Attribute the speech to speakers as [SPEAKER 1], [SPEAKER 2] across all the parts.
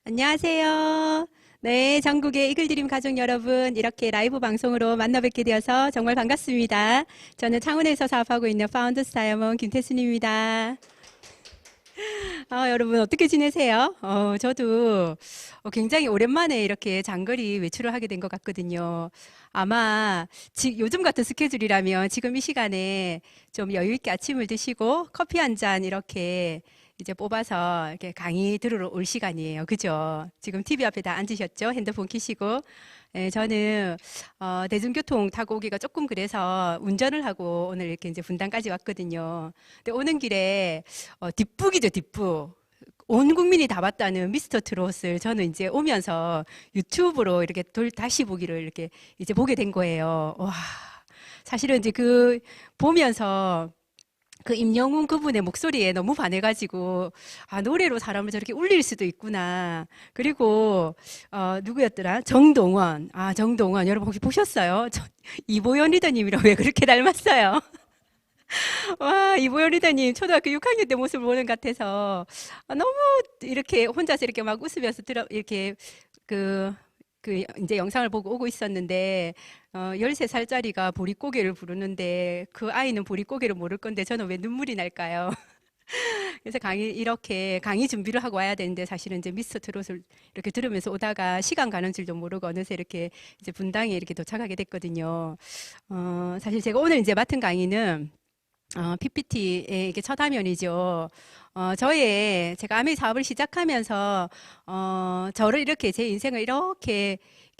[SPEAKER 1] 안녕하세요. 네, 전국의 이글드림 가족 여러분, 이렇게 라이브 방송으로 만나 뵙게 되어서 정말 반갑습니다. 저는 창원에서 사업하고 있는 파운더스 다이아몬드 김태순입니다. 여러분 어떻게 지내세요? 저도 굉장히 오랜만에 이렇게 장거리 외출을 하게 된 것 같거든요. 아마 요즘 같은 스케줄이라면 지금 이 시간에 좀 여유 있게 아침을 드시고 커피 한 잔 이렇게 이제 뽑아서 이렇게 강의 들으러 올 시간이에요. 그죠? 지금 TV 앞에 다 앉으셨죠? 핸드폰 켜시고. 예, 저는 대중교통 타고 오기가 조금 그래서 운전을 하고 오늘 이렇게 이제 분당까지 왔거든요. 근데 오는 길에 뒷북이죠, 뒷북. 온 국민이 다 봤다는 미스터 트롯을 저는 이제 오면서 유튜브로 이렇게 다시 보기를 이렇게 이제 보게 된 거예요. 와, 사실은 이제 보면서 그 임영웅 그분의 목소리에 너무 반해가지고 노래로 사람을 저렇게 울릴 수도 있구나. 그리고 누구였더라? 정동원. 정동원 여러분 혹시 보셨어요? 이보연 리더님이랑 왜 그렇게 닮았어요? 와, 이보연 리더님 초등학교 6학년 때 모습을 보는 것 같아서 너무 이렇게 혼자서 이렇게 막 웃으면서 이렇게 그 이제 영상을 보고 오고 있었는데 13살짜리가 보릿고개를 부르는데 그 아이는 보릿고개를 모를 건데 저는 왜 눈물이 날까요? 그래서 이렇게 강의 준비를 하고 와야 되는데 사실은 이제 미스터 트롯을 이렇게 들으면서 오다가 시간 가는 줄도 모르고 어느새 이렇게 이제 분당에 이렇게 도착하게 됐거든요. 사실 제가 오늘 이제 맡은 강의는 PPT의 이게 첫 화면이죠. 제가 아메이 사업을 시작하면서, 저를 이렇게 제 인생을 이렇게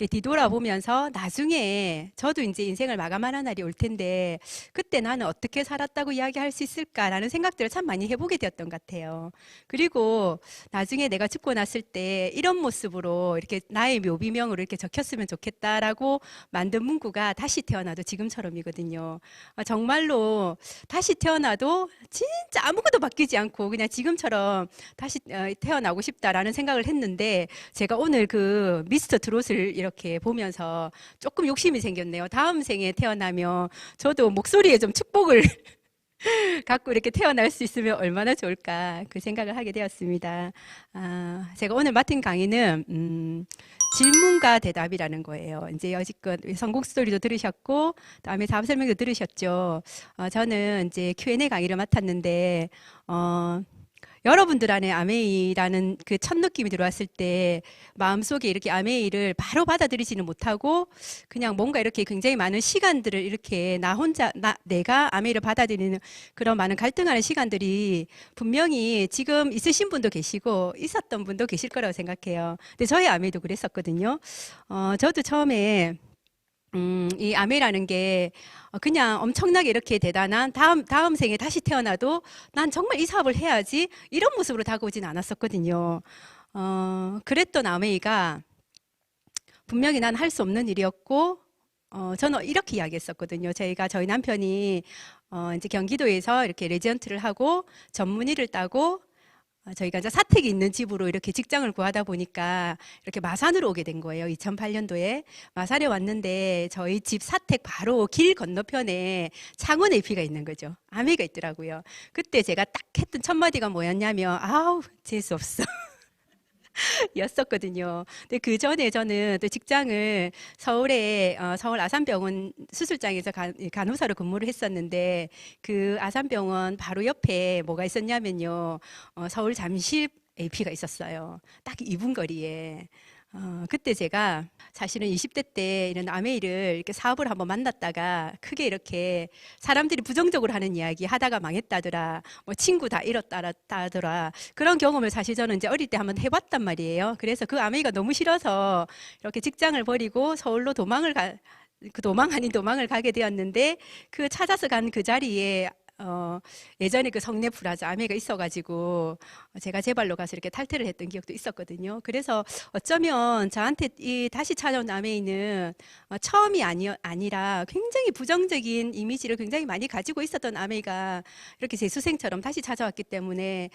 [SPEAKER 1] 뒤돌아보면서 나중에 저도 이제 인생을 마감하는 날이 올 텐데, 그때 나는 어떻게 살았다고 이야기할 수 있을까라는 생각들을 참 많이 해보게 되었던 것 같아요. 그리고 나중에 내가 죽고 났을 때 이런 모습으로 이렇게 나의 묘비명으로 이렇게 적혔으면 좋겠다라고 만든 문구가 다시 태어나도 지금처럼이거든요. 정말로 다시 태어나도 진짜 아무것도 바뀌지 않고 그냥 지금처럼 다시 태어나고 싶다라는 생각을 했는데 제가 오늘 그 미스터 트롯을 이렇게 보면서 조금 욕심이 생겼네요. 다음 생에 태어나면 저도 목소리에 좀 축복을 갖고 이렇게 태어날 수 있으면 얼마나 좋을까 그 생각을 하게 되었습니다. 제가 오늘 맡은 강의는 질문과 대답이라는 거예요. 이제 여지껏 성공 스토리도 들으셨고, 다음에 사업 설명도 들으셨죠. 저는 이제 Q&A 강의를 맡았는데, 여러분들 안에 아메이라는 그 첫 느낌이 들어왔을 때 마음속에 이렇게 아메이를 바로 받아들이지는 못하고 그냥 뭔가 이렇게 굉장히 많은 시간들을 이렇게 내가 아메이를 받아들이는 그런 많은 갈등하는 시간들이 분명히 지금 있으신 분도 계시고 있었던 분도 계실 거라고 생각해요. 근데 저희 아메이도 그랬었거든요. 저도 처음에 이 아메라는 게 그냥 엄청나게 이렇게 대단한 다음 생에 다시 태어나도 난 정말 이 사업을 해야지 이런 모습으로 다가오진 않았었거든요. 그랬던 아메이가 분명히 난 할 수 없는 일이었고 저는 이렇게 이야기했었거든요. 저희 남편이 이제 경기도에서 이렇게 레지던트를 하고 전문의를 따고 저희가 이제 사택이 있는 집으로 이렇게 직장을 구하다 보니까 이렇게 마산으로 오게 된 거예요. 2008년도에 마산에 왔는데 저희 집 사택 바로 길 건너편에 창원 AP가 있는 거죠. 아메가 있더라고요. 그때 제가 딱 했던 첫 마디가 뭐였냐면 아우 재수 없어. 였었거든요. 근데 그 전에 저는 또 직장을 서울에 서울 아산병원 수술장에서 간호사로 근무를 했었는데 그 아산병원 바로 옆에 뭐가 있었냐면요. 서울 잠실 AP가 있었어요. 딱 2분 거리에. 그때 제가 사실은 20대 때 이런 아메이를 이렇게 사업을 한번 만났다가 크게 이렇게 사람들이 부정적으로 하는 이야기 하다가 망했다더라, 뭐 친구 다 잃었다더라 그런 경험을 사실 저는 이제 어릴 때 한번 해봤단 말이에요. 그래서 그 아메이가 너무 싫어서 이렇게 직장을 버리고 서울로 도망을 가게 되었는데 그 찾아서 간 그 자리에 예전에 그 성내 불화자 아메가 있어가지고 제가 제 발로 가서 이렇게 탈퇴를 했던 기억도 있었거든요. 그래서 어쩌면 저한테 이 다시 찾아온 아메이는 처음이 아니라 굉장히 부정적인 이미지를 굉장히 많이 가지고 있었던 아메이가 이렇게 재수생처럼 다시 찾아왔기 때문에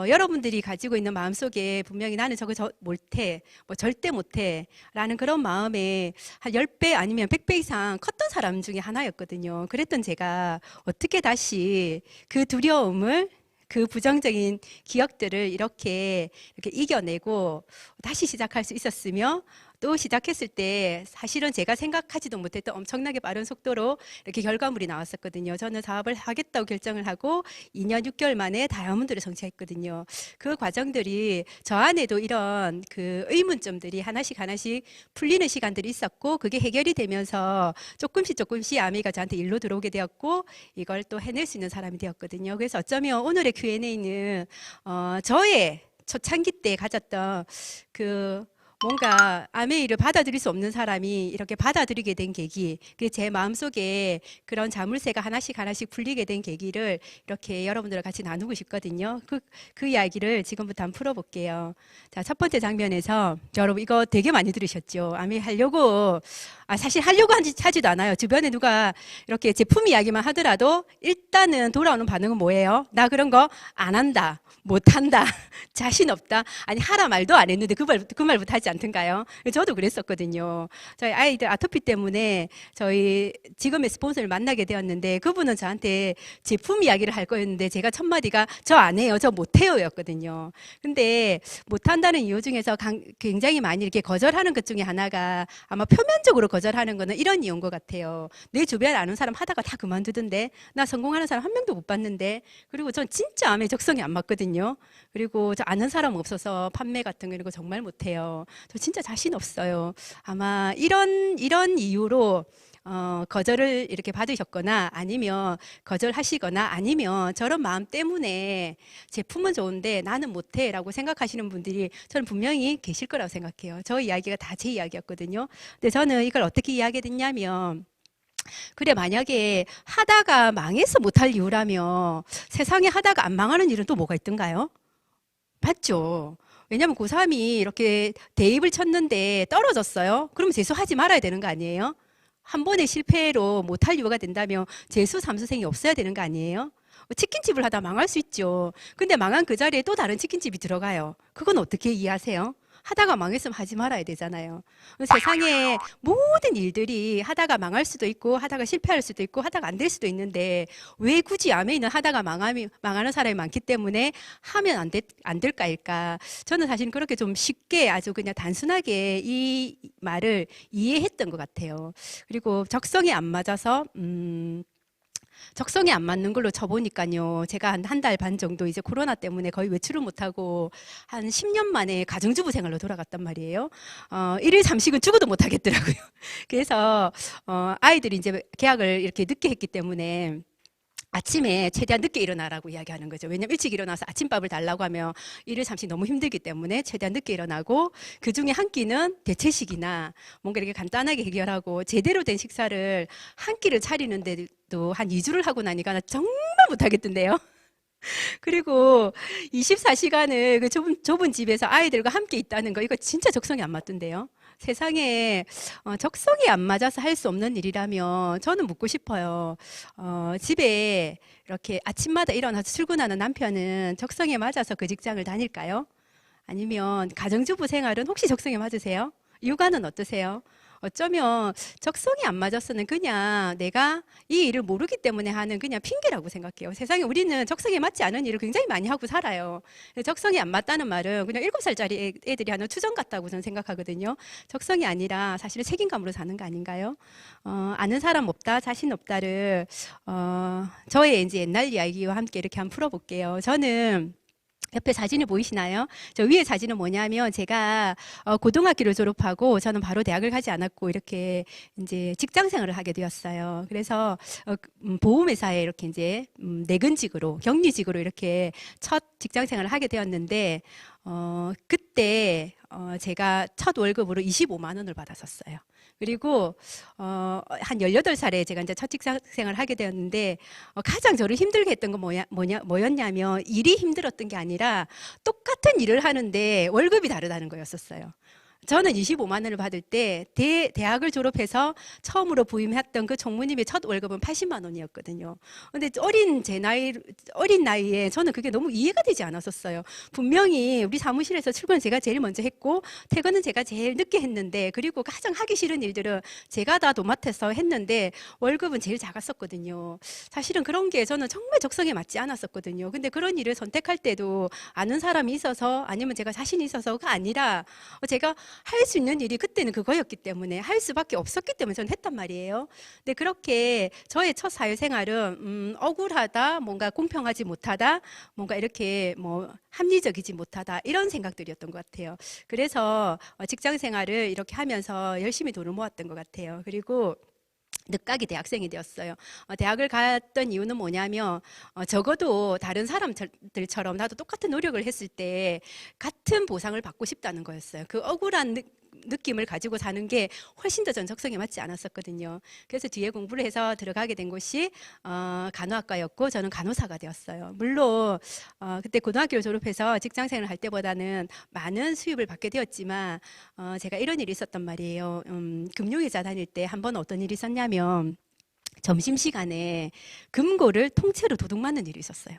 [SPEAKER 1] 여러분들이 가지고 있는 마음속에 분명히 나는 저거 못해, 뭐 절대 못해 라는 그런 마음에 한 10배 아니면 100배 이상 컸던 사람 중에 하나였거든요. 그랬던 제가 어떻게 다시 그 두려움을 그 부정적인 기억들을 이렇게 이겨내고 다시 시작할 수 있었으며 또 시작했을 때 사실은 제가 생각하지도 못했던 엄청나게 빠른 속도로 이렇게 결과물이 나왔었거든요. 저는 사업을 하겠다고 결정을 하고 2년 6개월 만에 다이아몬드를 성취했거든요. 그 과정들이 저 안에도 이런 그 의문점들이 하나씩 풀리는 시간들이 있었고 그게 해결이 되면서 조금씩 아미가 저한테 일로 들어오게 되었고 이걸 또 해낼 수 있는 사람이 되었거든요. 그래서 어쩌면 오늘의 Q&A는 저의 초창기 때 가졌던 그 뭔가 아메이를 받아들일 수 없는 사람이 이렇게 받아들이게 된 계기, 그 제 마음속에 그런 자물쇠가 하나씩 풀리게 된 계기를 이렇게 여러분들과 같이 나누고 싶거든요. 그 이야기를 지금부터 한번 풀어볼게요. 자, 첫 번째 장면에서 여러분 이거 되게 많이 들으셨죠? 아메이 하려고 사실 하려고 하지도 않아요. 주변에 누가 이렇게 제품 이야기만 하더라도 일단은 돌아오는 반응은 뭐예요? 나 그런 거 안 한다, 못한다, 자신 없다. 아니 하라 말도 안 했는데 그 말부터 하지 않던가요? 저도 그랬었거든요. 저희 아이들 아토피 때문에 저희 지금의 스폰서를 만나게 되었는데 그분은 저한테 제품 이야기를 할 거였는데 제가 첫 마디가 저 안 해요, 저 못해요 였거든요. 근데 못한다는 이유 중에서 굉장히 많이 이렇게 거절하는 것 중에 하나가 아마 표면적으로 거절하는 거는 이런 이유인 것 같아요. 내 주변에 아는 사람 하다가 다 그만두던데 나 성공하는 사람 한 명도 못 봤는데 그리고 전 진짜 암에 적성이 안 맞거든요. 그리고 저 아는 사람 없어서 판매 같은 거 이런 거 정말 못해요. 저 진짜 자신 없어요. 아마 이런 이유로 거절을 이렇게 받으셨거나 아니면 거절하시거나 아니면 저런 마음 때문에 제품은 좋은데 나는 못해 라고 생각하시는 분들이 저는 분명히 계실 거라고 생각해요. 저 이야기가 다 제 이야기였거든요. 근데 저는 이걸 어떻게 이야기했냐면 그래 만약에 하다가 망해서 못할 이유라면 세상에 하다가 안 망하는 일은 또 뭐가 있던가요? 맞죠? 왜냐면 고3이 이렇게 대입을 쳤는데 떨어졌어요. 그럼 재수하지 말아야 되는 거 아니에요? 한 번의 실패로 못할 이유가 된다면 재수 3수생이 없어야 되는 거 아니에요? 치킨집을 하다 망할 수 있죠. 근데 망한 그 자리에 또 다른 치킨집이 들어가요. 그건 어떻게 이해하세요? 하다가 망했으면 하지 말아야 되잖아요. 세상에 모든 일들이 하다가 망할 수도 있고 하다가 실패할 수도 있고 하다가 안 될 수도 있는데 왜 굳이 아메이는 하다가 망하는 사람이 많기 때문에 하면 안 될까일까? 저는 사실 그렇게 좀 쉽게 아주 그냥 단순하게 이 말을 이해했던 것 같아요. 그리고 적성에 안 맞아서 적성에 안 맞는 걸로 쳐보니까요. 제가 한 달 반 정도 이제 코로나 때문에 거의 외출을 못하고 한 10년 만에 가정주부 생활로 돌아갔단 말이에요. 일일 삼식은 죽어도 못하겠더라고요. 그래서 아이들이 이제 계약을 이렇게 늦게 했기 때문에 아침에 최대한 늦게 일어나라고 이야기하는 거죠. 왜냐면 일찍 일어나서 아침밥을 달라고 하면 일일 삼식 너무 힘들기 때문에 최대한 늦게 일어나고 그 중에 한 끼는 대체식이나 뭔가 이렇게 간단하게 해결하고 제대로 된 식사를 한 끼를 차리는데도 한 2주를 하고 나니까 나 정말 못하겠던데요. 그리고 24시간을 그 좁은 집에서 아이들과 함께 있다는 거 이거 진짜 적성이 안 맞던데요. 세상에 적성이 안 맞아서 할 수 없는 일이라면 저는 묻고 싶어요. 집에 이렇게 아침마다 일어나서 출근하는 남편은 적성에 맞아서 그 직장을 다닐까요? 아니면 가정주부 생활은 혹시 적성에 맞으세요? 육아는 어떠세요? 어쩌면 적성이 안 맞았으면 그냥 내가 이 일을 모르기 때문에 하는 그냥 핑계라고 생각해요. 세상에 우리는 적성에 맞지 않은 일을 굉장히 많이 하고 살아요. 적성이 안 맞다는 말은 그냥 7살짜리 애들이 하는 투정 같다고 저는 생각하거든요. 적성이 아니라 사실은 책임감으로 사는 거 아닌가요? 아는 사람 없다, 자신 없다를 저의 이제 옛날 이야기와 함께 이렇게 한번 풀어볼게요. 저는 옆에 사진이 보이시나요? 저 위에 사진은 뭐냐면 제가 고등학교를 졸업하고 저는 바로 대학을 가지 않았고 이렇게 이제 직장 생활을 하게 되었어요. 그래서 보험회사에 이렇게 이제 내근직으로 격리직으로 이렇게 첫 직장 생활을 하게 되었는데 그때 제가 첫 월급으로 25만 원을 받았었어요. 그리고 한 18살에 제가 이제 첫 직장 생활을 하게 되었는데 가장 저를 힘들게 했던 건 뭐였냐면 일이 힘들었던 게 아니라 똑같은 일을 하는데 월급이 다르다는 거였었어요. 저는 25만 원을 받을 때 대학을 졸업해서 처음으로 부임했던 그 총무님의 첫 월급은 80만 원이었거든요. 근데 어린 나이에 저는 그게 너무 이해가 되지 않았었어요. 분명히 우리 사무실에서 출근은 제가 제일 먼저 했고 퇴근은 제가 제일 늦게 했는데 그리고 가장 하기 싫은 일들은 제가 다 도맡아서 했는데 월급은 제일 작았었거든요. 사실은 그런 게 저는 정말 적성에 맞지 않았었거든요. 근데 그런 일을 선택할 때도 아는 사람이 있어서 아니면 제가 자신이 있어서가 아니라 제가 할 수 있는 일이 그때는 그거였기 때문에 할 수밖에 없었기 때문에 저는 했단 말이에요. 근데 그렇게 저의 첫 사회생활은 억울하다, 뭔가 공평하지 못하다, 뭔가 이렇게 뭐 합리적이지 못하다 이런 생각들이었던 것 같아요. 그래서 직장 생활을 이렇게 하면서 열심히 돈을 모았던 것 같아요. 그리고 늦가기 대학생이 되었어요. 대학을 갔던 이유는 뭐냐면 적어도 다른 사람들처럼 나도 똑같은 노력을 했을 때 같은 보상을 받고 싶다는 거였어요. 그 억울한 느낌을 가지고 사는 게 훨씬 더 전 적성에 맞지 않았었거든요. 그래서 뒤에 공부를 해서 들어가게 된 곳이 간호학과였고 저는 간호사가 되었어요. 물론 그때 고등학교를 졸업해서 직장생활을 할 때보다는 많은 수입을 받게 되었지만 제가 이런 일이 있었단 말이에요. 금융회사 다닐 때 한 번 어떤 일이 있었냐면 점심시간에 금고를 통째로 도둑 맞는 일이 있었어요.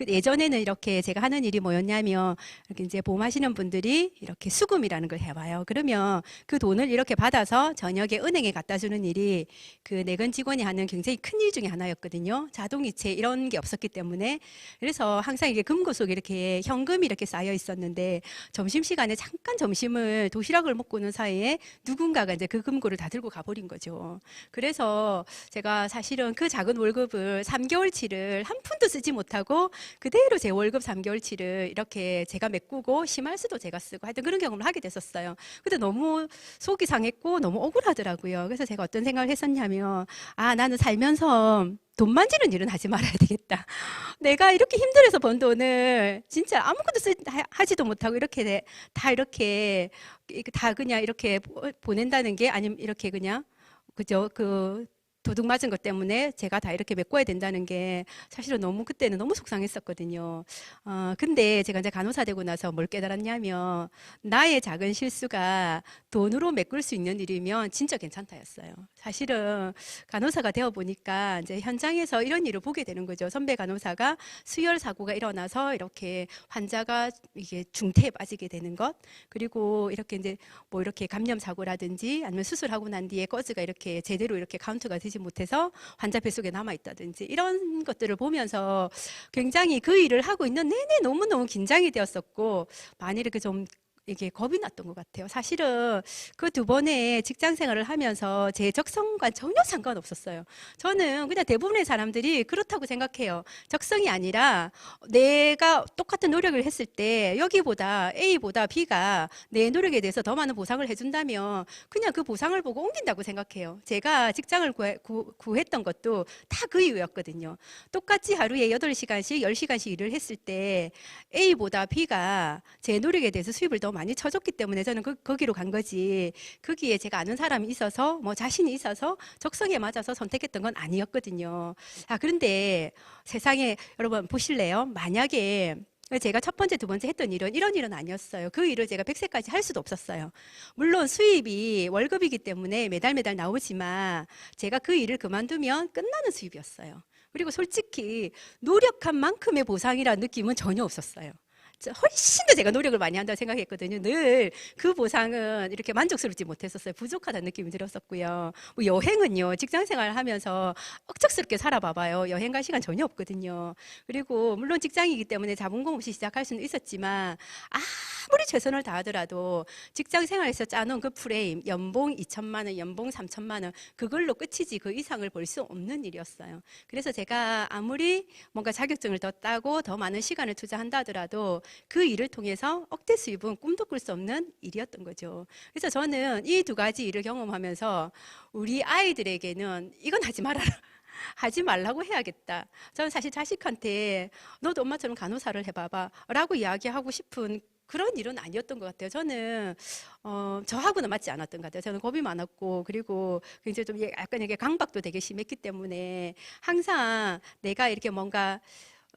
[SPEAKER 1] 예전에는 이렇게 제가 하는 일이 뭐였냐면 이렇게 이제 보험하시는 분들이 이렇게 수금이라는 걸 해와요. 그러면 그 돈을 이렇게 받아서 저녁에 은행에 갖다 주는 일이 그 내근 직원이 하는 굉장히 큰 일 중에 하나였거든요. 자동이체 이런 게 없었기 때문에. 그래서 항상 이게 금고 속에 이렇게 현금이 이렇게 쌓여 있었는데 점심시간에 잠깐 점심을 도시락을 먹고는 사이에 누군가가 이제 그 금고를 다 들고 가버린 거죠. 그래서 제가 사실은 그 작은 월급을 3개월치를 한 푼도 쓰지 못하고 그대로 제 월급 3개월치를 이렇게 제가 메꾸고 심할수도 제가 쓰고 하여튼 그런 경험을 하게 됐었어요. 근데 너무 속이 상했고 너무 억울하더라고요. 그래서 제가 어떤 생각을 했었냐면 나는 살면서 돈 만지는 일은 하지 말아야 되겠다. 내가 이렇게 힘들어서 번 돈을 진짜 아무것도 하지도 못하고 이렇게 다 이렇게 다 그냥 이렇게 보낸다는 게 아니면 이렇게 그냥 그죠? 도둑 맞은 것 때문에 제가 다 이렇게 메꿔야 된다는 게 사실은 그때는 너무 속상했었거든요. 근데 제가 이제 간호사 되고 나서 뭘 깨달았냐면 나의 작은 실수가 돈으로 메꿀 수 있는 일이면 진짜 괜찮다였어요. 사실은 간호사가 되어 보니까 이제 현장에서 이런 일을 보게 되는 거죠. 선배 간호사가 수혈 사고가 일어나서 이렇게 환자가 이게 중태에 빠지게 되는 것, 그리고 이렇게 이제 뭐 이렇게 감염 사고라든지 아니면 수술하고 난 뒤에 거즈가 이렇게 제대로 이렇게 카운트가 되지 못해서 환자 뱃속에 남아 있다든지 이런 것들을 보면서 굉장히 그 일을 하고 있는 내내 너무너무 긴장이 되었었고 많이 이렇게 좀 이게 겁이 났던 것 같아요. 사실은 그 2번의 직장 생활을 하면서 제 적성과 전혀 상관없었어요. 저는 그냥 대부분의 사람들이 그렇다고 생각해요. 적성이 아니라 내가 똑같은 노력을 했을 때 여기보다 A보다 B가 내 노력에 대해서 더 많은 보상을 해준다면 그냥 그 보상을 보고 옮긴다고 생각해요. 제가 직장을 구했던 것도 다 그 이유였거든요. 똑같이 하루에 8시간씩 10시간씩 일을 했을 때 A보다 B가 제 노력에 대해서 수입을 더 많이 쳐줬기 때문에 저는 거기로 간 거지. 거기에 제가 아는 사람이 있어서 뭐 자신이 있어서 적성에 맞아서 선택했던 건 아니었거든요. 그런데 세상에 여러분 보실래요? 만약에 제가 첫 번째, 두 번째 했던 일은 이런 일은 아니었어요. 그 일을 제가 100세까지 할 수도 없었어요. 물론 수입이 월급이기 때문에 매달 나오지만 제가 그 일을 그만두면 끝나는 수입이었어요. 그리고 솔직히 노력한 만큼의 보상이라는 느낌은 전혀 없었어요. 훨씬 더 제가 노력을 많이 한다고 생각했거든요. 늘 그 보상은 이렇게 만족스럽지 못했었어요. 부족하다는 느낌이 들었었고요. 뭐 여행은요, 직장 생활을 하면서 억척스럽게 살아봐봐요. 여행 갈 시간 전혀 없거든요. 그리고 물론 직장이기 때문에 자본금 없이 시작할 수는 있었지만 아무리 최선을 다하더라도 직장 생활에서 짜놓은 그 프레임, 연봉 2천만 원, 연봉 3천만 원, 그걸로 끝이지 그 이상을 볼 수 없는 일이었어요. 그래서 제가 아무리 뭔가 자격증을 더 따고 더 많은 시간을 투자한다 하더라도 그 일을 통해서 억대 수입은 꿈도 꿀 수 없는 일이었던 거죠. 그래서 저는 이 2가지 일을 경험하면서 우리 아이들에게는 이건 하지 말아라. 하지 말라고 해야겠다. 저는 사실 자식한테 너도 엄마처럼 간호사를 해봐봐 라고 이야기하고 싶은 그런 일은 아니었던 것 같아요. 저는 저하고는 맞지 않았던 것 같아요. 저는 겁이 많았고 그리고 굉장히 좀 약간 이게 강박도 되게 심했기 때문에 항상 내가 이렇게 뭔가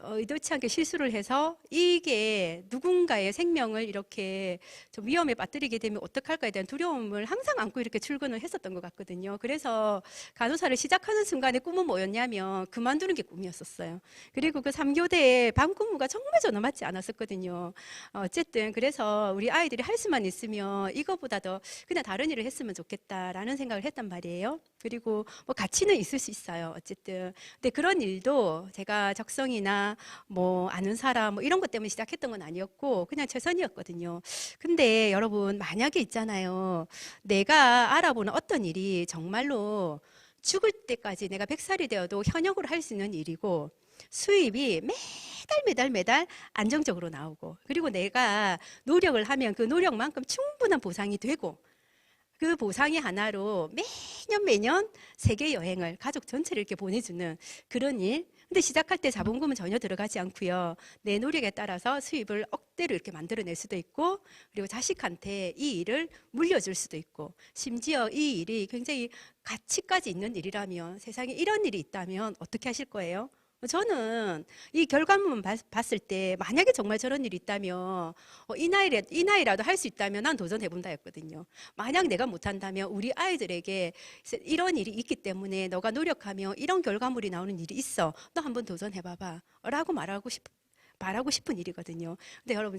[SPEAKER 1] 의도치 않게 실수를 해서 이게 누군가의 생명을 이렇게 좀 위험에 빠뜨리게 되면 어떡할까에 대한 두려움을 항상 안고 이렇게 출근을 했었던 것 같거든요. 그래서 간호사를 시작하는 순간에 꿈은 뭐였냐면 그만두는 게 꿈이었었어요. 그리고 그 3교대에 밤 근무가 정말 저는 맞지 않았었거든요. 어쨌든 그래서 우리 아이들이 할 수만 있으면 이거보다 더 그냥 다른 일을 했으면 좋겠다라는 생각을 했단 말이에요. 그리고 뭐 가치는 있을 수 있어요. 어쨌든 근데 그런 일도 제가 적성이나 뭐 아는 사람 뭐 이런 것 때문에 시작했던 건 아니었고 그냥 최선이었거든요. 근데 여러분 만약에 있잖아요. 내가 알아보는 어떤 일이 정말로 죽을 때까지 내가 100살이 되어도 현역으로 할 수 있는 일이고 수입이 매달 안정적으로 나오고 그리고 내가 노력을 하면 그 노력만큼 충분한 보상이 되고 그 보상이 하나로 매년 세계 여행을 가족 전체를 이렇게 보내주는 그런 일. 근데 시작할 때 자본금은 전혀 들어가지 않고요. 내 노력에 따라서 수입을 억대로 이렇게 만들어낼 수도 있고 그리고 자식한테 이 일을 물려줄 수도 있고 심지어 이 일이 굉장히 가치까지 있는 일이라면 세상에 이런 일이 있다면 어떻게 하실 거예요? 저는 이 결과물만 봤을 때 만약에 정말 저런 일이 있다면 이 나이라도 할 수 있다면 난 도전해본다 했거든요. 만약 내가 못한다면 우리 아이들에게 이런 일이 있기 때문에 너가 노력하며 이런 결과물이 나오는 일이 있어. 너 한번 도전해봐봐. 라고 말하고 싶은 일이거든요. 근데 여러분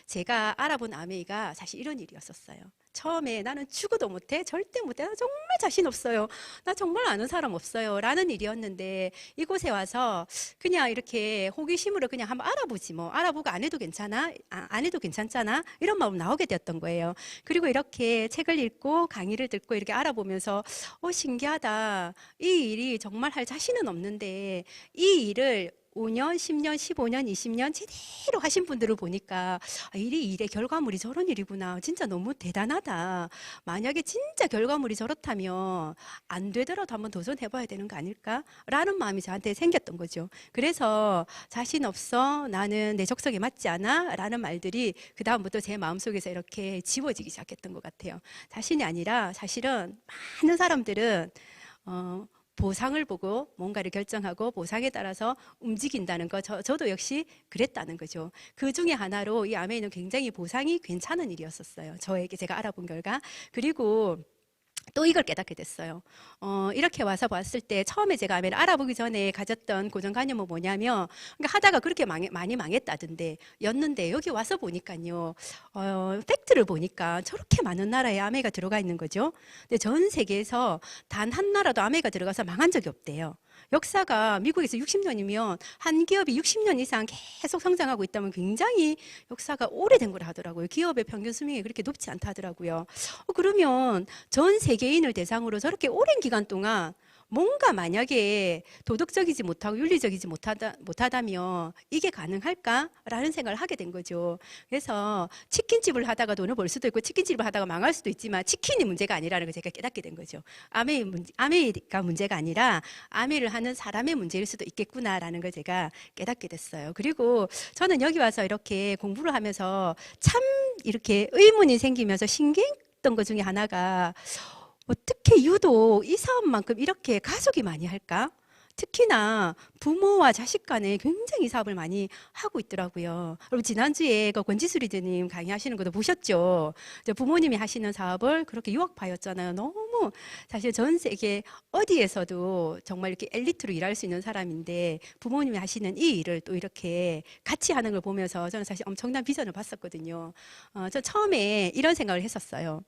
[SPEAKER 1] 제가 알아본 아메이가 사실 이런 일이었었어요. 처음에 나는 죽어도 못해 절대 못해 나 정말 자신 없어요 나 정말 아는 사람 없어요 라는 일이었는데 이곳에 와서 그냥 이렇게 호기심으로 그냥 한번 알아보지 뭐 알아보고 안 해도 괜찮아 안 해도 괜찮잖아 이런 마음 나오게 되었던 거예요. 그리고 이렇게 책을 읽고 강의를 듣고 이렇게 알아보면서 신기하다 이 일이 정말 할 자신은 없는데 이 일을 5년, 10년, 15년, 20년 제대로 하신 분들을 보니까 일의 결과물이 저런 일이구나. 진짜 너무 대단하다. 만약에 진짜 결과물이 저렇다면 안 되더라도 한번 도전해봐야 되는 거 아닐까? 라는 마음이 저한테 생겼던 거죠. 그래서 자신 없어. 나는 내 적성에 맞지 않아. 라는 말들이 그 다음부터 제 마음속에서 이렇게 지워지기 시작했던 것 같아요. 자신이 아니라 사실은 많은 사람들은 보상을 보고 뭔가를 결정하고 보상에 따라서 움직인다는 거 저도 역시 그랬다는 거죠. 그 중에 하나로 이 아메이는 굉장히 보상이 괜찮은 일이었었어요. 저에게 제가 알아본 결과. 그리고 또 이걸 깨닫게 됐어요. 이렇게 와서 봤을 때 처음에 제가 아메를 알아보기 전에 가졌던 고정관념은 뭐냐면 그러니까 하다가 그렇게 많이 망했다던데 였는데 여기 와서 보니까요. 팩트를 보니까 저렇게 많은 나라에 아메가 들어가 있는 거죠. 근데 전 세계에서 단 한 나라도 아메가 들어가서 망한 적이 없대요. 역사가 미국에서 60년이면 한 기업이 60년 이상 계속 성장하고 있다면 굉장히 역사가 오래된 걸 하더라고요. 기업의 평균 수명이 그렇게 높지 않다 하더라고요. 그러면 전 세계인을 대상으로 저렇게 오랜 기간 동안 뭔가 만약에 도덕적이지 못하고 윤리적이지 못하다면 이게 가능할까라는 생각을 하게 된 거죠. 그래서 치킨집을 하다가 돈을 벌 수도 있고 치킨집을 하다가 망할 수도 있지만 치킨이 문제가 아니라는 걸 제가 깨닫게 된 거죠. 아메이가 문제가 아니라 아메이를 하는 사람의 문제일 수도 있겠구나라는 걸 제가 깨닫게 됐어요. 그리고 저는 여기 와서 이렇게 공부를 하면서 참 이렇게 의문이 생기면서 신기했던 것 중에 하나가 어떻게 유독 이 사업만큼 이렇게 가족이 많이 할까? 특히나 부모와 자식 간에 굉장히 이 사업을 많이 하고 있더라고요. 여러분 지난주에 그 권지수리드님 강의하시는 것도 보셨죠? 부모님이 하시는 사업을 그렇게 유학파였잖아요. 너무 사실 전 세계 어디에서도 정말 이렇게 엘리트로 일할 수 있는 사람인데 부모님이 하시는 이 일을 또 이렇게 같이 하는 걸 보면서 저는 사실 엄청난 비전을 봤었거든요. 저 처음에 이런 생각을 했었어요.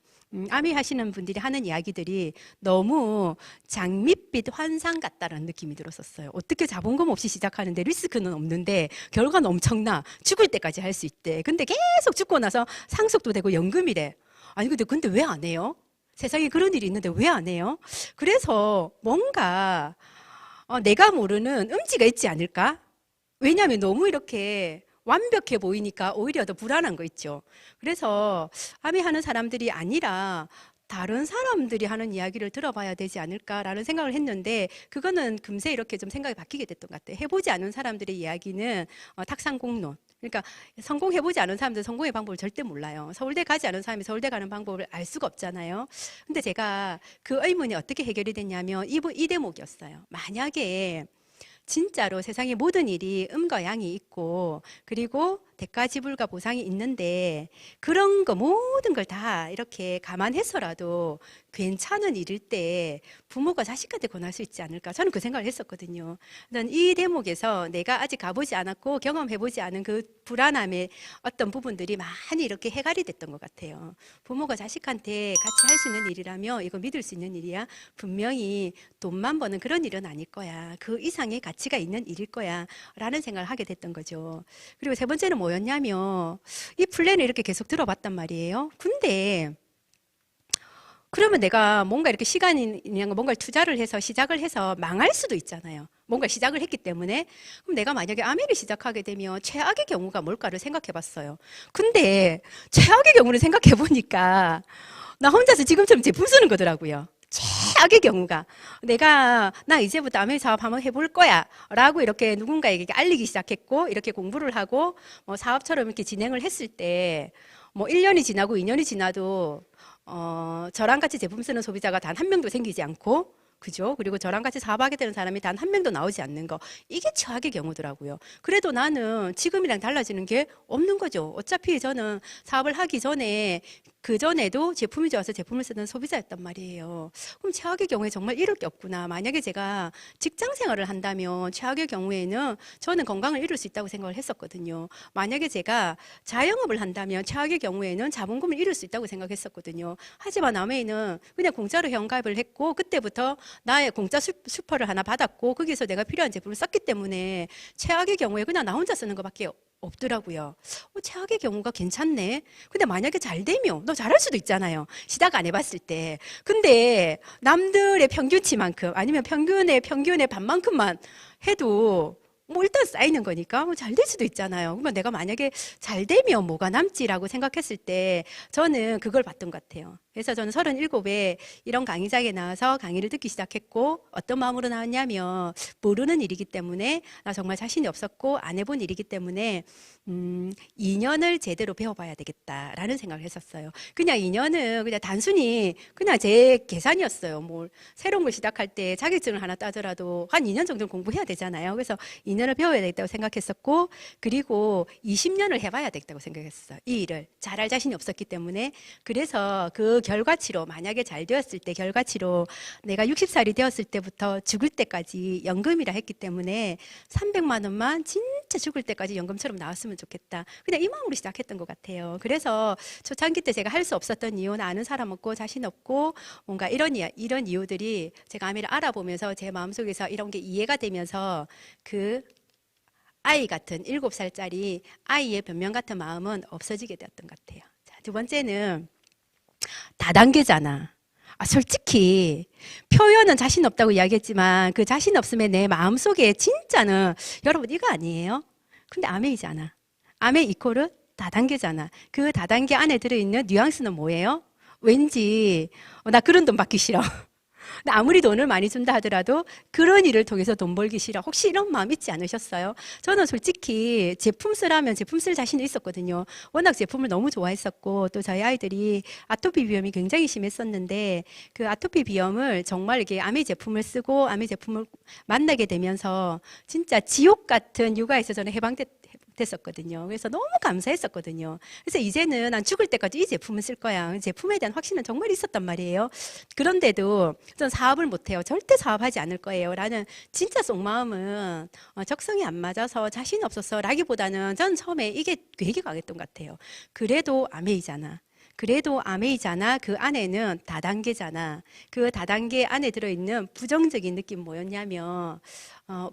[SPEAKER 1] 아미 하시는 분들이 하는 이야기들이 너무 장밋빛 환상 같다라는 느낌이 들었었어요. 어떻게 자본금 없이 시작하는데 리스크는 없는데 결과는 엄청나. 죽을 때까지 할 수 있대. 근데 계속 죽고 나서 상속도 되고 연금이래. 아니 근데 왜 안 해요? 세상에 그런 일이 있는데 왜 안 해요? 그래서 뭔가 내가 모르는 음지가 있지 않을까? 왜냐하면 너무 이렇게 완벽해 보이니까 오히려 더 불안한 거 있죠. 그래서 아미하는 사람들이 아니라 다른 사람들이 하는 이야기를 들어봐야 되지 않을까라는 생각을 했는데 그거는 금세 이렇게 좀 생각이 바뀌게 됐던 것 같아요. 해보지 않은 사람들의 이야기는 탁상공론 그러니까 성공해보지 않은 사람들은 성공의 방법을 절대 몰라요. 서울대 가지 않은 사람이 서울대 가는 방법을 알 수가 없잖아요. 근데 제가 그 의문이 어떻게 해결이 됐냐면 이 대목이었어요. 만약에 진짜로 세상의 모든 일이 음과 양이 있고 그리고 대가 지불과 보상이 있는데 그런 거 모든 걸 다 이렇게 감안해서라도 괜찮은 일일 때 부모가 자식한테 권할 수 있지 않을까 저는 그 생각을 했었거든요. 난 이 대목에서 내가 아직 가보지 않았고 경험해보지 않은 그 불안함의 어떤 부분들이 많이 이렇게 해결이 됐던 것 같아요. 부모가 자식한테 같이 할 수 있는 일이라며 이거 믿을 수 있는 일이야. 분명히 돈만 버는 그런 일은 아닐 거야. 그 이상의 가치가 있는 일일 거야. 라는 생각을 하게 됐던 거죠. 그리고 세 번째는 뭐였냐면 이 플랜을 이렇게 계속 들어봤단 말이에요. 근데 그러면 내가 뭔가 이렇게 시간이나 뭔가를 투자를 해서 시작을 해서 망할 수도 있잖아요. 뭔가 시작을 했기 때문에. 그럼 내가 만약에 아메를 시작하게 되면 최악의 경우가 뭘까를 생각해 봤어요. 근데 최악의 경우를 생각해 보니까 나 혼자서 지금처럼 제품 쓰는 거더라고요. 최악의 경우가 나 이제부터 아메 사업 한번 해볼 거야 라고 이렇게 누군가에게 알리기 시작했고 이렇게 공부를 하고 뭐 사업처럼 이렇게 진행을 했을 때 뭐 1년이 지나고 2년이 지나도 저랑 같이 제품 쓰는 소비자가 단 한 명도 생기지 않고 그죠? 그리고 저랑 같이 사업하게 되는 사람이 단 한 명도 나오지 않는 거 이게 최악의 경우더라고요. 그래도 나는 지금이랑 달라지는 게 없는 거죠. 어차피 저는 사업을 하기 전에 그 전에도 제품이 좋아서 제품을 쓰는 소비자였단 말이에요. 그럼 최악의 경우에 정말 이럴 게 없구나. 만약에 제가 직장 생활을 한다면 최악의 경우에는 저는 건강을 잃을 수 있다고 생각을 했었거든요. 만약에 제가 자영업을 한다면 최악의 경우에는 자본금을 잃을 수 있다고 생각했었거든요. 하지만 아메이는 그냥 공짜로 회원가입을 했고 그때부터 나의 공짜 슈퍼를 하나 받았고 거기서 내가 필요한 제품을 썼기 때문에 최악의 경우에 그냥 나 혼자 쓰는 것밖에 없더라고요. 최악의 경우가 괜찮네. 근데 만약에 잘 되면 너 잘할 수도 있잖아요. 시작 안 해봤을 때. 근데 남들의 평균치만큼 아니면 평균의 반만큼만 해도 뭐 일단 쌓이는 거니까 뭐 잘 될 수도 있잖아요. 그러면 내가 만약에 잘 되면 뭐가 남지라고 생각했을 때 저는 그걸 봤던 것 같아요. 그래서 저는 37에 이런 강의장에 나와서 강의를 듣기 시작했고 어떤 마음으로 나왔냐면 모르는 일이기 때문에 나 정말 자신이 없었고 안 해본 일이기 때문에 2년을 제대로 배워봐야 되겠다라는 생각을 했었어요. 그냥 2년은 그냥 단순히 그냥 제 계산이었어요. 뭐 새로운 걸 시작할 때 자격증을 하나 따더라도 한 2년 정도 공부해야 되잖아요. 그래서 2년을 배워야 되겠다고 생각했었고 그리고 20년을 해봐야 되겠다고 생각했어요. 이 일을 잘할 자신이 없었기 때문에 그래서 그 결과치로 만약에 잘 되었을 때 결과치로 내가 60살이 되었을 때부터 죽을 때까지 연금이라 했기 때문에 300만 원만 진짜 죽을 때까지 연금처럼 나왔으면 좋겠다. 그냥 이 마음으로 시작했던 것 같아요. 그래서 초창기 때 제가 할 수 없었던 이유는 아는 사람 없고 자신 없고 뭔가 이런 이유들이 제가 아미를 알아보면서 제 마음속에서 이런 게 이해가 되면서 그 아이 같은 7살짜리 아이의 변명 같은 마음은 없어지게 되었던 것 같아요. 자, 두 번째는 다단계잖아. 솔직히 표현은 자신 없다고 이야기했지만 그 자신 없음에 내 마음속에 진짜는 여러분 이거 아니에요? 근데 아메이잖아. 아메 이코르 다단계잖아. 그 다단계 안에 들어있는 뉘앙스는 뭐예요? 왠지 나 그런 돈 받기 싫어. 근데 아무리 돈을 많이 준다 하더라도 그런 일을 통해서 돈 벌기 싫어. 혹시 이런 마음 있지 않으셨어요? 저는 솔직히 제품 쓰라면 제품 쓸 자신이 있었거든요. 워낙 제품을 너무 좋아했었고 또 저희 아이들이 아토피 비염이 굉장히 심했었는데 그 아토피 비염을 정말 이렇게 아미 제품을 쓰고 아미 제품을 만나게 되면서 진짜 지옥 같은 육아에서 저는 해방됐었거든요. 그래서 너무 감사했었거든요. 그래서 이제는 난 죽을 때까지 이 제품을 쓸 거야. 제품에 대한 확신은 정말 있었단 말이에요. 그런데도 전 사업을 못해요. 절대 사업하지 않을 거예요. 라는 진짜 속마음은 적성이 안 맞아서 자신 없어서 라기보다는 전 처음에 이게 되게 강했던 것 같아요. 그래도 아메이잖아. 그래도 아메이잖아. 그 안에는 다단계잖아. 그 다단계 안에 들어있는 부정적인 느낌 뭐였냐면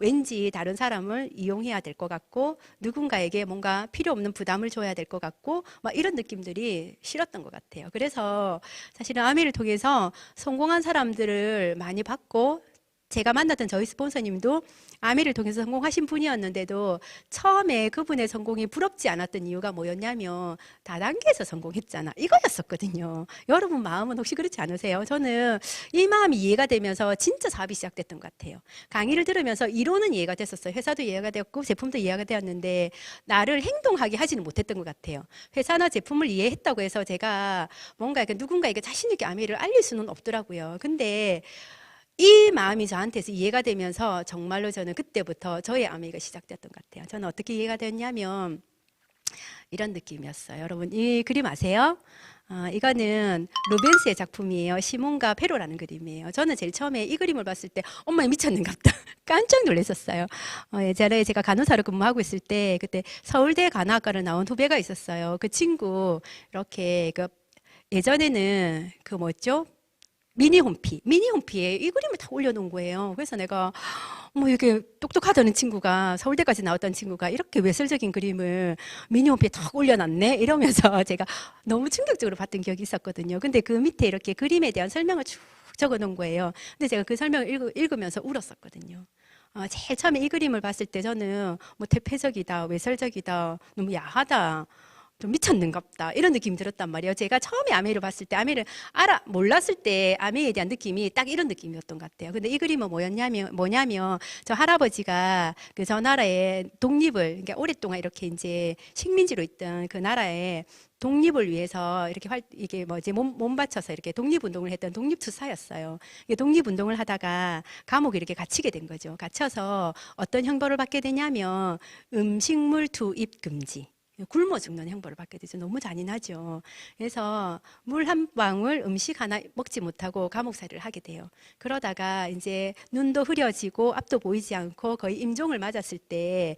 [SPEAKER 1] 왠지 다른 사람을 이용해야 될 것 같고 누군가에게 뭔가 필요 없는 부담을 줘야 될 것 같고 막 이런 느낌들이 싫었던 것 같아요. 그래서 사실은 아미를 통해서 성공한 사람들을 많이 봤고 제가 만났던 저희 스폰서님도 아미를 통해서 성공하신 분이었는데도 처음에 그분의 성공이 부럽지 않았던 이유가 뭐였냐면 다단계에서 성공했잖아 이거였었거든요. 여러분 마음은 혹시 그렇지 않으세요? 저는 이 마음이 이해가 되면서 진짜 사업이 시작됐던 것 같아요. 강의를 들으면서 이론은 이해가 됐었어요. 회사도 이해가 되었고 제품도 이해가 되었는데 나를 행동하게 하지는 못했던 것 같아요. 회사나 제품을 이해했다고 해서 제가 뭔가 누군가에게 자신 있게 아미를 알릴 수는 없더라고요. 근데 이 마음이 저한테서 이해가 되면서 정말로 저는 그때부터 저의 아메이가 시작됐던 것 같아요. 저는 어떻게 이해가 되었냐면 이런 느낌이었어요. 여러분 이 그림 아세요? 이거는 루벤스의 작품이에요. 시몬과 페로라는 그림이에요. 저는 제일 처음에 이 그림을 봤을 때 엄마 미쳤는갑다 깜짝 놀랐었어요. 예전에 제가 간호사로 근무하고 있을 때 그때 서울대 간호학과를 나온 후배가 있었어요. 그 친구 이렇게 예전에는 그 뭐죠? 미니 홈피에 이 그림을 다 올려놓은 거예요. 그래서 내가 뭐 이렇게 똑똑하다는 친구가 서울대까지 나왔던 친구가 이렇게 외설적인 그림을 미니 홈피에 탁 올려놨네 이러면서 제가 너무 충격적으로 봤던 기억이 있었거든요. 근데 그 밑에 이렇게 그림에 대한 설명을 쭉 적어놓은 거예요. 근데 제가 그 설명을 읽으면서 울었었거든요. 제일 처음에 이 그림을 봤을 때 저는 뭐 퇴폐적이다, 외설적이다, 너무 야하다. 좀 미쳤는갑다 이런 느낌이 들었단 말이에요. 제가 처음에 아메이를 봤을 때 아메이를 몰랐을 때 아메이에 대한 느낌이 딱 이런 느낌이었던 것 같아요. 근데 이 그림은 뭐냐면 저 할아버지가 그 저 나라의 독립을 그러니까 오랫동안 이렇게 이제 식민지로 있던 그 나라의 독립을 위해서 이렇게 이게 뭐지 몸 바쳐서 이렇게 독립운동을 했던 독립투사였어요. 이게 독립운동을 하다가 감옥에 이렇게 갇히게 된 거죠. 갇혀서 어떤 형벌을 받게 되냐면 음식물 투입 금지. 굶어 죽는 형벌을 받게 되죠. 너무 잔인하죠. 그래서 물 한 방울 음식 하나 먹지 못하고 감옥살이를 하게 돼요. 그러다가 이제 눈도 흐려지고 앞도 보이지 않고 거의 임종을 맞았을 때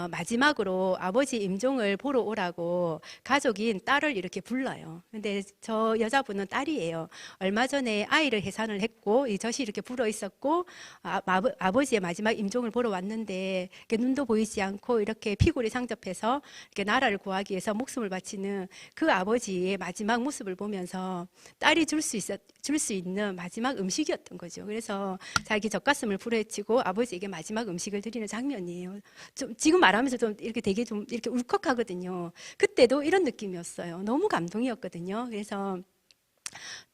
[SPEAKER 1] 마지막으로 아버지 임종을 보러 오라고 가족인 딸을 이렇게 불러요. 근데 저 여자분은 딸이에요. 얼마 전에 아이를 해산을 했고 이 젖이 이렇게 불어 있었고 아버지의 마지막 임종을 보러 왔는데 눈도 보이지 않고 이렇게 피골이 상접해서 이렇게 나라를 구하기 위해서 목숨을 바치는 그 아버지의 마지막 모습을 보면서 딸이 줄 수 있는 마지막 음식이었던 거죠. 그래서 자기 젖가슴을 불어헤치고 아버지에게 마지막 음식을 드리는 장면이에요. 좀 지금 말하면서 좀 이렇게 되게 좀 이렇게 울컥하거든요. 그때도 이런 느낌이었어요. 너무 감동이었거든요. 그래서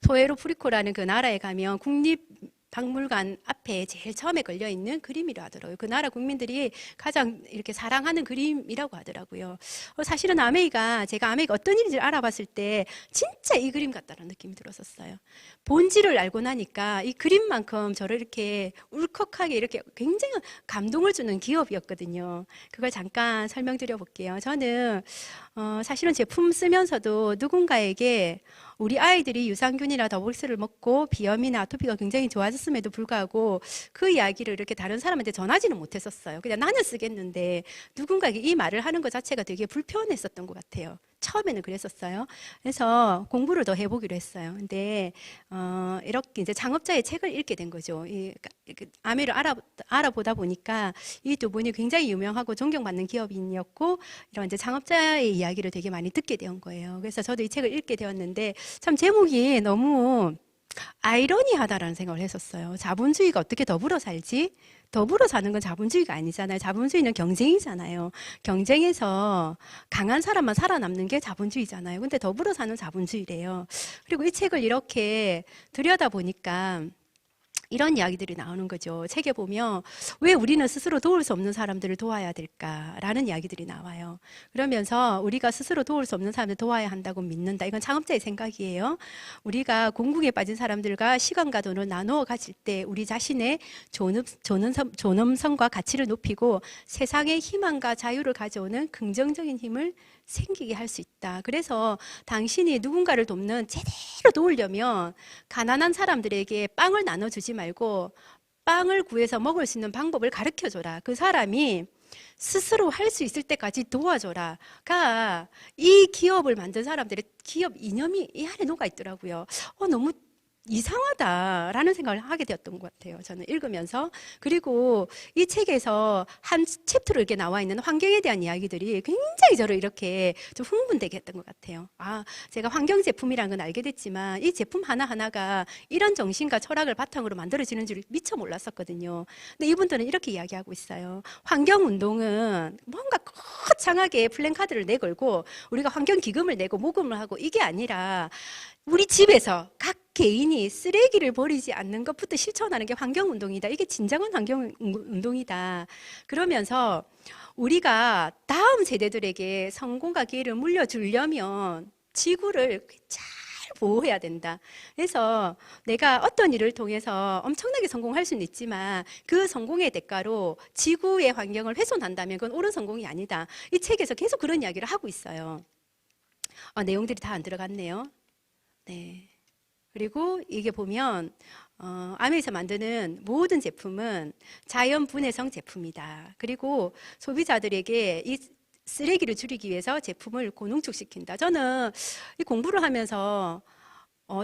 [SPEAKER 1] 토에로 프리코라는 그 나라에 가면 국립박물관 앞에 제일 처음에 걸려 있는 그림이라 하더라고요. 그 나라 국민들이 가장 이렇게 사랑하는 그림이라고 하더라고요. 사실은 제가 아메이가 어떤 일인지 알아봤을 때 진짜 이 그림 같다는 느낌이 들었었어요. 본질을 알고 나니까 이 그림만큼 저를 이렇게 울컥하게 이렇게 굉장히 감동을 주는 기업이었거든요. 그걸 잠깐 설명드려 볼게요. 저는 사실은 제품 쓰면서도 누군가에게 우리 아이들이 유산균이나 더블스를 먹고 비염이나 아토피가 굉장히 좋아졌음에도 불구하고 그 이야기를 이렇게 다른 사람한테 전하지는 못했었어요. 그냥 나는 쓰겠는데 누군가에게 이 말을 하는 것 자체가 되게 불편했었던 것 같아요. 처음에는 그랬었어요. 그래서 공부를 더 해보기로 했어요. 근데 이렇게 이제 창업자의 책을 읽게 된 거죠. 아메를 알아보다 보니까 이 두 분이 굉장히 유명하고 존경받는 기업인이었고 이런 이제 창업자의 이야기를 되게 많이 듣게 된 거예요. 그래서 저도 이 책을 읽게 되었는데 참 제목이 너무 아이러니하다라는 생각을 했었어요. 자본주의가 어떻게 더불어 살지? 더불어 사는 건 자본주의가 아니잖아요. 자본주의는 경쟁이잖아요. 경쟁에서 강한 사람만 살아남는 게 자본주의잖아요. 근데 더불어 사는 자본주의래요. 그리고 이 책을 이렇게 들여다보니까 이런 이야기들이 나오는 거죠. 책에 보면 왜 우리는 스스로 도울 수 없는 사람들을 도와야 될까라는 이야기들이 나와요. 그러면서 우리가 스스로 도울 수 없는 사람들을 도와야 한다고 믿는다. 이건 창업자의 생각이에요. 우리가 공궁에 빠진 사람들과 시간과 돈을 나누어 가질 때 우리 자신의 존엄성과 가치를 높이고 세상의 희망과 자유를 가져오는 긍정적인 힘을 생기게 할 수 있다. 그래서 당신이 누군가를 돕는 제대로 도우려면 가난한 사람들에게 빵을 나눠주지 말고 빵을 구해서 먹을 수 있는 방법을 가르쳐줘라. 그 사람이 스스로 할 수 있을 때까지 도와줘라가 이 기업을 만든 사람들의 기업 이념이 이 안에 녹아 있더라고요. 너무 이상하다라는 생각을 하게 되었던 것 같아요. 저는 읽으면서. 그리고 이 책에서 한 챕터로 이렇게 나와 있는 환경에 대한 이야기들이 굉장히 저를 이렇게 좀 흥분되게 했던 것 같아요. 아, 제가 환경 제품이라는 건 알게 됐지만 이 제품 하나하나가 이런 정신과 철학을 바탕으로 만들어지는 줄 미처 몰랐었거든요. 근데 이분들은 이렇게 이야기하고 있어요. 환경 운동은 뭔가 거창하게 플랜카드를 내걸고 우리가 환경 기금을 내고 모금을 하고 이게 아니라 우리 집에서 각 개인이 쓰레기를 버리지 않는 것부터 실천하는 게 환경운동이다. 이게 진정한 환경운동이다. 그러면서 우리가 다음 세대들에게 성공과 기회를 물려주려면 지구를 잘 보호해야 된다. 그래서 내가 어떤 일을 통해서 엄청나게 성공할 수는 있지만 그 성공의 대가로 지구의 환경을 훼손한다면 그건 옳은 성공이 아니다. 이 책에서 계속 그런 이야기를 하고 있어요. 내용들이 다 안 들어갔네요. 네. 그리고 이게 보면 아메에서 만드는 모든 제품은 자연 분해성 제품이다. 그리고 소비자들에게 이 쓰레기를 줄이기 위해서 제품을 고농축시킨다. 저는 이 공부를 하면서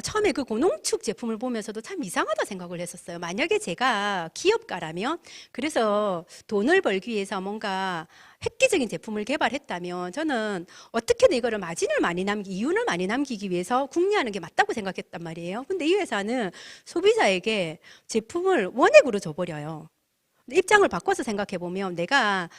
[SPEAKER 1] 처음에 그 고농축 제품을 보면서도 참 이상하다 생각을 했었어요. 만약에 제가 기업가라면, 그래서 돈을 벌기 위해서 뭔가 획기적인 제품을 개발했다면 저는 어떻게든 이거를 마진을 많이 이윤을 많이 남기기 위해서 궁리하는 게 맞다고 생각했단 말이에요. 근데 이 회사는 소비자에게 제품을 원액으로 줘버려요. 입장을 바꿔서 생각해 보면 내가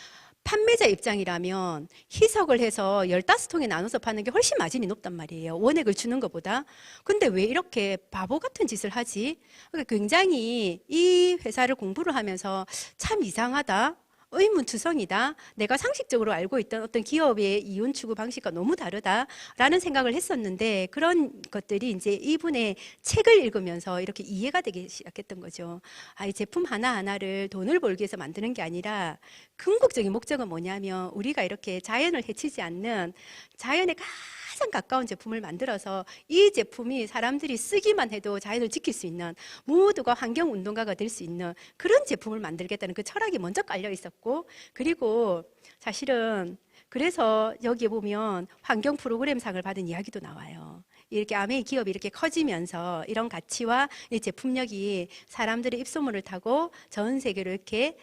[SPEAKER 1] 판매자 입장이라면 희석을 해서 15통에 나눠서 파는 게 훨씬 마진이 높단 말이에요. 원액을 주는 것보다. 근데 왜 이렇게 바보 같은 짓을 하지? 그러니까 굉장히 이 회사를 공부를 하면서 참 이상하다. 의문투성이다. 내가 상식적으로 알고 있던 어떤 기업의 이윤 추구 방식과 너무 다르다라는 생각을 했었는데 그런 것들이 이제 이분의 책을 읽으면서 이렇게 이해가 되기 시작했던 거죠. 이 제품 하나하나를 돈을 벌기 위해서 만드는 게 아니라 궁극적인 목적은 뭐냐면 우리가 이렇게 자연을 해치지 않는 자연에 가장 가까운 제품을 만들어서 이 제품이 사람들이 쓰기만 해도 자연을 지킬 수 있는 모두가 환경운동가가 될 수 있는 그런 제품을 만들겠다는 그 철학이 먼저 깔려 있었고 그리고 사실은 그래서 여기에 보면 환경 프로그램상을 받은 이야기도 나와요. 이렇게 아메이 기업이 이렇게 커지면서 이런 가치와 이 제품력이 사람들의 입소문을 타고 전 세계로 이렇게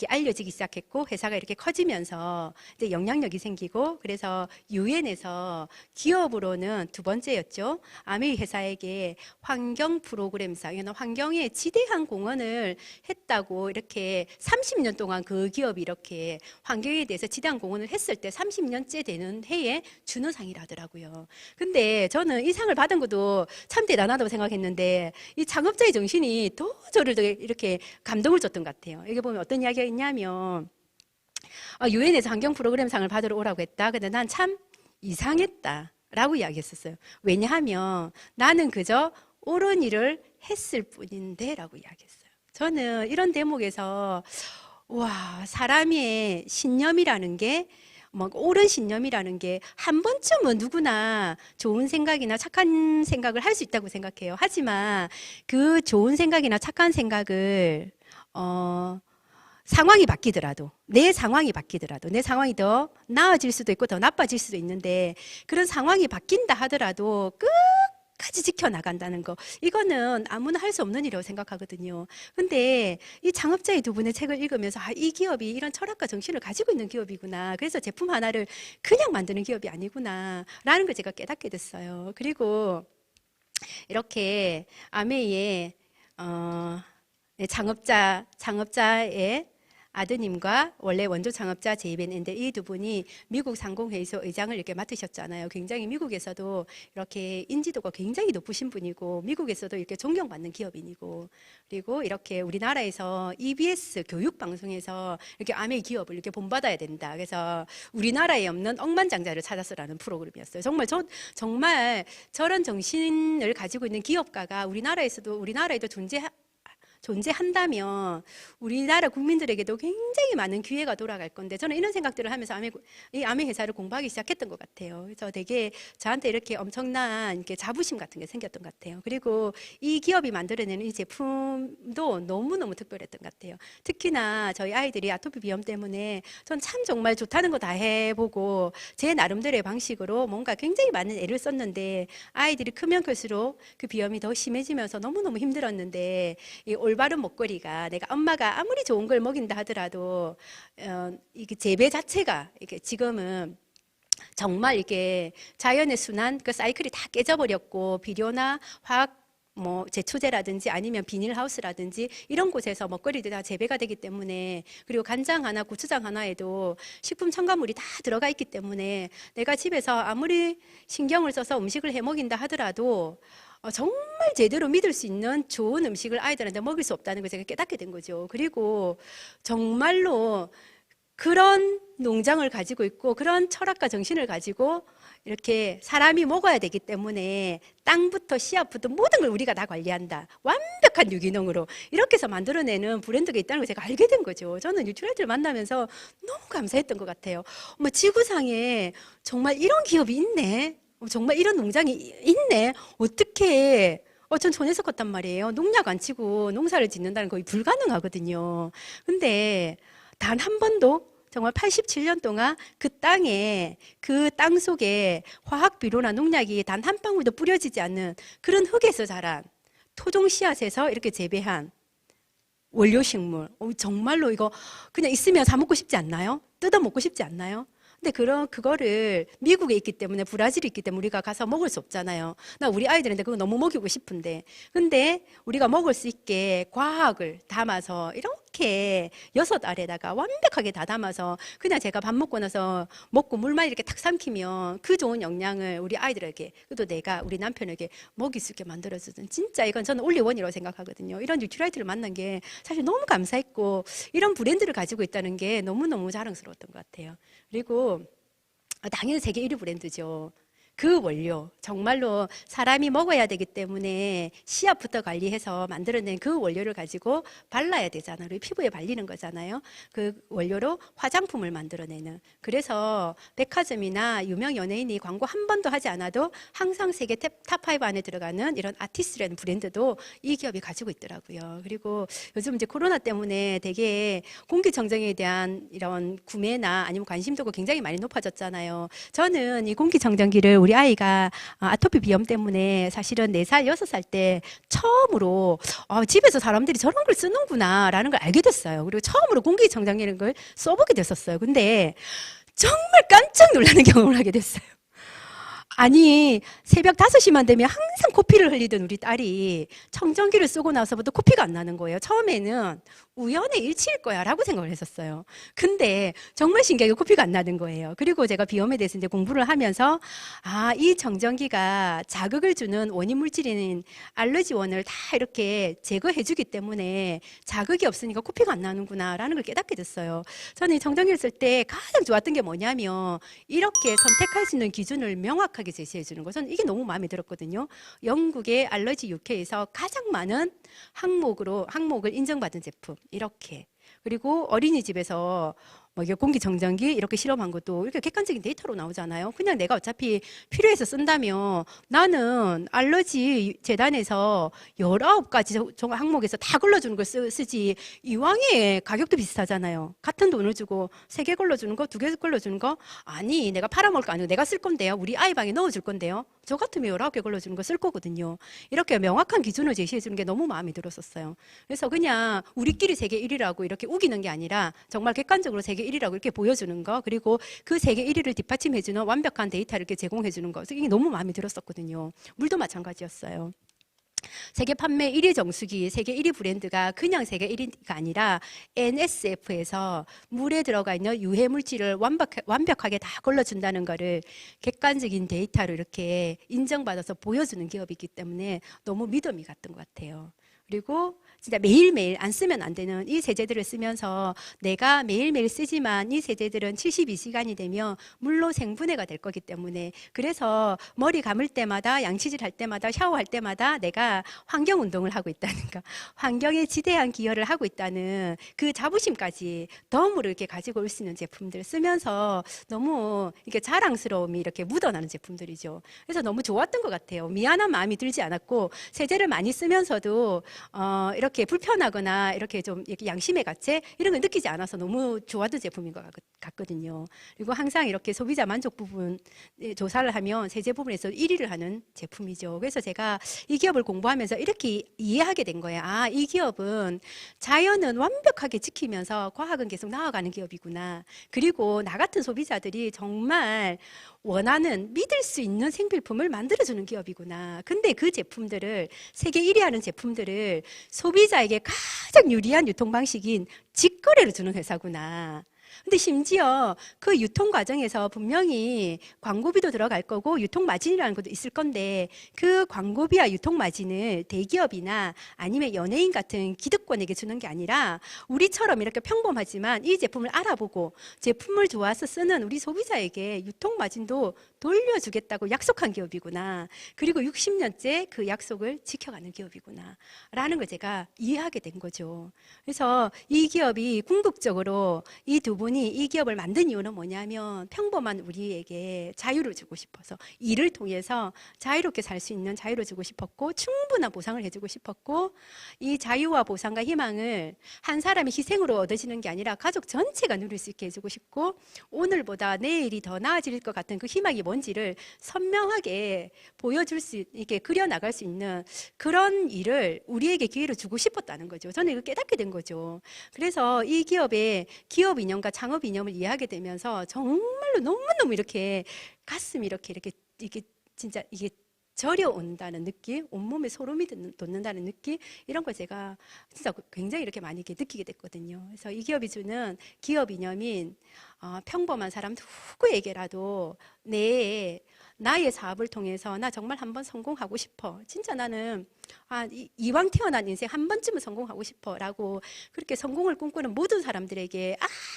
[SPEAKER 1] 알려지기 시작했고 회사가 이렇게 커지면서 이제 영향력이 생기고 그래서 유엔에서 기업으로는 두 번째였죠. 아메이 회사에게 환경 프로그램상 환경에 지대한 공헌을 했다고 이렇게 30년 동안 그 기업이 이렇게 환경에 대해서 지대한 공헌을 했을 때 30년째 되는 해에 주는 상이라더라고요. 근데 저는 이 상을 받은 것도 참 대단하다고 생각했는데 이 창업자의 정신이 더 저를 더 이렇게 감동을 줬던 것 같아요. 여기 보면 어떤 이야기가 있냐면 유엔에서 환경 프로그램상을 받으러 오라고 했다. 근데 난 참 이상했다 라고 이야기했었어요. 왜냐하면 나는 그저 옳은 일을 했을 뿐인데 라고 이야기했어요. 저는 이런 대목에서 와, 사람의 신념이라는 게 옳은 신념이라는 게 한 번쯤은 누구나 좋은 생각이나 착한 생각을 할 수 있다고 생각해요. 하지만 그 좋은 생각이나 착한 생각을 상황이 바뀌더라도 내 상황이 바뀌더라도 내 상황이 더 나아질 수도 있고 더 나빠질 수도 있는데 그런 상황이 바뀐다 하더라도 끝까지 지켜나간다는 거 이거는 아무나 할 수 없는 일이라고 생각하거든요. 근데 이 창업자의 두 분의 책을 읽으면서 이 기업이 이런 철학과 정신을 가지고 있는 기업이구나. 그래서 제품 하나를 그냥 만드는 기업이 아니구나 라는 걸 제가 깨닫게 됐어요. 그리고 이렇게 아메이의 창업자의 아드님과 원래 원조 창업자 제이벤 앤델 이 두 분이 미국 상공회의소 의장을 이렇게 맡으셨잖아요. 굉장히 미국에서도 이렇게 인지도가 굉장히 높으신 분이고 미국에서도 이렇게 존경받는 기업인이고 그리고 이렇게 우리나라에서 EBS 교육방송에서 이렇게 아메이 기업을 이렇게 본받아야 된다. 그래서 우리나라에 없는 억만장자를 찾아서라는 프로그램이었어요. 정말 저런 정신을 가지고 있는 기업가가 우리나라에도 존재한다면 우리나라 국민들에게도 굉장히 많은 기회가 돌아갈 건데, 저는 이런 생각들을 하면서 이 아메 회사를 공부하기 시작했던 것 같아요. 그래서 되게 저한테 이렇게 엄청난 이렇게 자부심 같은 게 생겼던 것 같아요. 그리고 이 기업이 만들어내는 이 제품도 너무너무 특별했던 것 같아요. 특히나 저희 아이들이 아토피 비염 때문에 전 참 정말 좋다는 거 다 해보고 제 나름대로의 방식으로 뭔가 굉장히 많은 애를 썼는데, 아이들이 크면 클수록 그 비염이 더 심해지면서 너무너무 힘들었는데, 이 올바른 먹거리가, 내가 엄마가 아무리 좋은 걸 먹인다 하더라도 이게 재배 자체가 이게 지금은 정말 이게 자연의 순환 그 사이클이 다 깨져버렸고, 비료나 화학 뭐 제초제라든지 아니면 비닐하우스라든지 이런 곳에서 먹거리들이 다 재배가 되기 때문에, 그리고 간장 하나 고추장 하나에도 식품 첨가물이 다 들어가 있기 때문에 내가 집에서 아무리 신경을 써서 음식을 해 먹인다 하더라도 정말 제대로 믿을 수 있는 좋은 음식을 아이들한테 먹일 수 없다는 걸 제가 깨닫게 된 거죠. 그리고 정말로 그런 농장을 가지고 있고 그런 철학과 정신을 가지고 이렇게 사람이 먹어야 되기 때문에 땅부터 씨앗부터 모든 걸 우리가 다 관리한다. 완벽한 유기농으로 이렇게 해서 만들어내는 브랜드가 있다는 걸 제가 알게 된 거죠. 저는 뉴트라이트를 만나면서 너무 감사했던 것 같아요. 지구상에 정말 이런 기업이 있네. 정말 이런 농장이 있네. 어떻게 전 전에서 컸단 말이에요. 농약 안 치고 농사를 짓는다는 거의 불가능하거든요. 근데 단 한 번도 정말 87년 동안 그 땅에, 그 땅 속에 화학 비료나 농약이 단 한 방울도 뿌려지지 않는 그런 흙에서 자란 토종 씨앗에서 이렇게 재배한 원료 식물. 정말로 이거 그냥 있으면 사 먹고 싶지 않나요? 뜯어 먹고 싶지 않나요? 근데 그거를 미국에 있기 때문에, 브라질에 있기 때문에 우리가 가서 먹을 수 없잖아요. 나 우리 아이들한테 그거 너무 먹이고 싶은데. 근데 우리가 먹을 수 있게 과학을 담아서 이렇게 6알에다가 완벽하게 다 담아서 그냥 제가 밥 먹고 나서 먹고 물만 이렇게 탁 삼키면 그 좋은 영양을 우리 아이들에게, 또 내가 우리 남편에게 먹일 수 있게 만들어주는, 진짜 이건 저는 올리원이라고 생각하거든요. 이런 뉴트라이트를 만난 게 사실 너무 감사했고, 이런 브랜드를 가지고 있다는 게 너무너무 자랑스러웠던 것 같아요. 그리고 당연히 세계 1위 브랜드죠. 그 원료, 정말로 사람이 먹어야 되기 때문에 씨앗부터 관리해서 만들어낸 그 원료를 가지고 발라야 되잖아요. 우리 피부에 발리는 거잖아요. 그 원료로 화장품을 만들어내는. 그래서 백화점이나 유명 연예인이 광고 한 번도 하지 않아도 항상 세계 탑5 안에 들어가는 이런 아티스트라는 브랜드도 이 기업이 가지고 있더라고요. 그리고 요즘 이제 코로나 때문에 되게 공기청정기에 대한 이런 구매나 아니면 관심도가 굉장히 많이 높아졌잖아요. 저는 이 공기청정기를 우리 아이가 아토피 비염 때문에 사실은 4살, 6살 때 처음으로 집에서 사람들이 저런 걸 쓰는구나 라는 걸 알게 됐어요. 그리고 처음으로 공기청정기라는 걸 써보게 됐었어요. 근데 정말 깜짝 놀라는 경험을 하게 됐어요. 아니, 새벽 5시만 되면 항상 코피를 흘리던 우리 딸이 청정기를 쓰고 나서부터 코피가 안 나는 거예요. 처음에는 우연의 일치일 거야 라고 생각을 했었어요. 근데 정말 신기하게 코피가 안 나는 거예요. 그리고 제가 비염에 대해서 이제 공부를 하면서 이 청정기가 자극을 주는 원인 물질인 알러지원을 다 이렇게 제거해 주기 때문에 자극이 없으니까 코피가 안 나는구나 라는 걸 깨닫게 됐어요. 저는 이 청정기를 쓸 때 가장 좋았던 게 뭐냐면, 이렇게 선택할 수 있는 기준을 명확하게 제시해 주는 거. 저는 이게 너무 마음에 들었거든요. 영국의 알러지 UK에서 가장 많은 항목을 인정받은 제품. 이렇게. 그리고 어린이집에서 이게 공기청정기 이렇게 실험한 것도 이렇게 객관적인 데이터로 나오잖아요. 그냥 내가 어차피 필요해서 쓴다면, 나는 알러지 재단에서 19가지 항목에서 다 걸러주는 걸 쓰지, 이왕에 가격도 비슷하잖아요. 같은 돈을 주고 3개 걸러주는 거, 2개 걸러주는 거, 아니 내가 팔아먹을 거 아니고 내가 쓸 건데요. 우리 아이 방에 넣어줄 건데요. 저 같으면 19개 걸러주는 거 쓸 거거든요. 이렇게 명확한 기준을 제시해 주는 게 너무 마음에 들었었어요. 그래서 그냥 우리끼리 세계 1위라고 이렇게 우기는 게 아니라 정말 객관적으로 세계 1위라고 이렇게 보여주는 거, 그리고 그 세계 1위를 뒷받침해 주는 완벽한 데이터를 이렇게 제공해 주는 거, 이게 너무 마음에 들었었거든요. 물도 마찬가지였어요. 세계 판매 1위 정수기, 세계 1위 브랜드가 그냥 세계 1위가 아니라 NSF에서 물에 들어가 있는 유해 물질을 완벽하게 다 걸러준다는 거를 객관적인 데이터로 이렇게 인정받아서 보여주는 기업이기 때문에 너무 믿음이 갔던 것 같아요. 그리고 진짜 매일매일 안 쓰면 안 되는 이 세제들을 쓰면서 내가 매일매일 쓰지만 이 세제들은 72시간이 되면 물로 생분해가 될 거기 때문에, 그래서 머리 감을 때마다, 양치질 할 때마다, 샤워할 때마다 내가 환경 운동을 하고 있다는 거, 환경에 지대한 기여를 하고 있다는 그 자부심까지 덤으로 이렇게 가지고 올 수 있는 제품들 쓰면서 너무 이렇게 자랑스러움이 이렇게 묻어나는 제품들이죠. 그래서 너무 좋았던 것 같아요. 미안한 마음이 들지 않았고, 세제를 많이 쓰면서도 이렇게 불편하거나 이렇게 좀 이렇게 양심의 가책 이런 걸 느끼지 않아서 너무 좋았던 제품인 것 같거든요. 그리고 항상 이렇게 소비자 만족 부분 조사를 하면 세제 부분에서 1위를 하는 제품이죠. 그래서 제가 이 기업을 공부하면서 이렇게 이해하게 된 거예요. 아, 이 기업은 자연은 완벽하게 지키면서 과학은 계속 나아가는 기업이구나. 그리고 나 같은 소비자들이 정말 원하는, 믿을 수 있는 생필품을 만들어주는 기업이구나. 근데 그 제품들을, 세계 1위 하는 제품들을 소비자에게 가장 유리한 유통 방식인 직거래로 주는 회사구나. 근데 심지어 그 유통 과정에서 분명히 광고비도 들어갈 거고 유통 마진이라는 것도 있을 건데, 그 광고비와 유통 마진을 대기업이나 아니면 연예인 같은 기득권에게 주는 게 아니라 우리처럼 이렇게 평범하지만 이 제품을 알아보고 제품을 좋아서 쓰는 우리 소비자에게 유통 마진도 돌려주겠다고 약속한 기업이구나. 그리고 60년째 그 약속을 지켜가는 기업이구나 라는 걸 제가 이해하게 된 거죠. 그래서 이 기업이 궁극적으로 이 두 분이 이 기업을 만든 이유는 뭐냐면, 평범한 우리에게 자유를 주고 싶어서, 일을 통해서 자유롭게 살 수 있는 자유를 주고 싶었고, 충분한 보상을 해주고 싶었고, 이 자유와 보상과 희망을 한 사람이 희생으로 얻어지는 게 아니라 가족 전체가 누릴 수 있게 해주고 싶고, 오늘보다 내일이 더 나아질 것 같은 그 희망이 뭔지를 선명하게 보여줄 수 있게 그려나갈 수 있는 그런 일을 우리에게 기회를 주고 싶었다는 거죠. 저는 이걸 깨닫게 된 거죠. 그래서 이 기업의 기업 이념과 창업 이념을 이해하게 되면서 정말로 너무너무 이렇게 가슴이 이렇게 진짜 이게 저려온다는 느낌, 온몸에 소름이 돋는다는 느낌, 이런 걸 제가 진짜 굉장히 이렇게 많이 이렇게 느끼게 됐거든요. 그래서 이 기업이 주는 기업 이념인 평범한 사람 누구에게라도 나의 사업을 통해서 나 정말 한번 성공하고 싶어. 진짜 나는 이왕 태어난 인생 한 번쯤은 성공하고 싶어 라고 그렇게 성공을 꿈꾸는 모든 사람들에게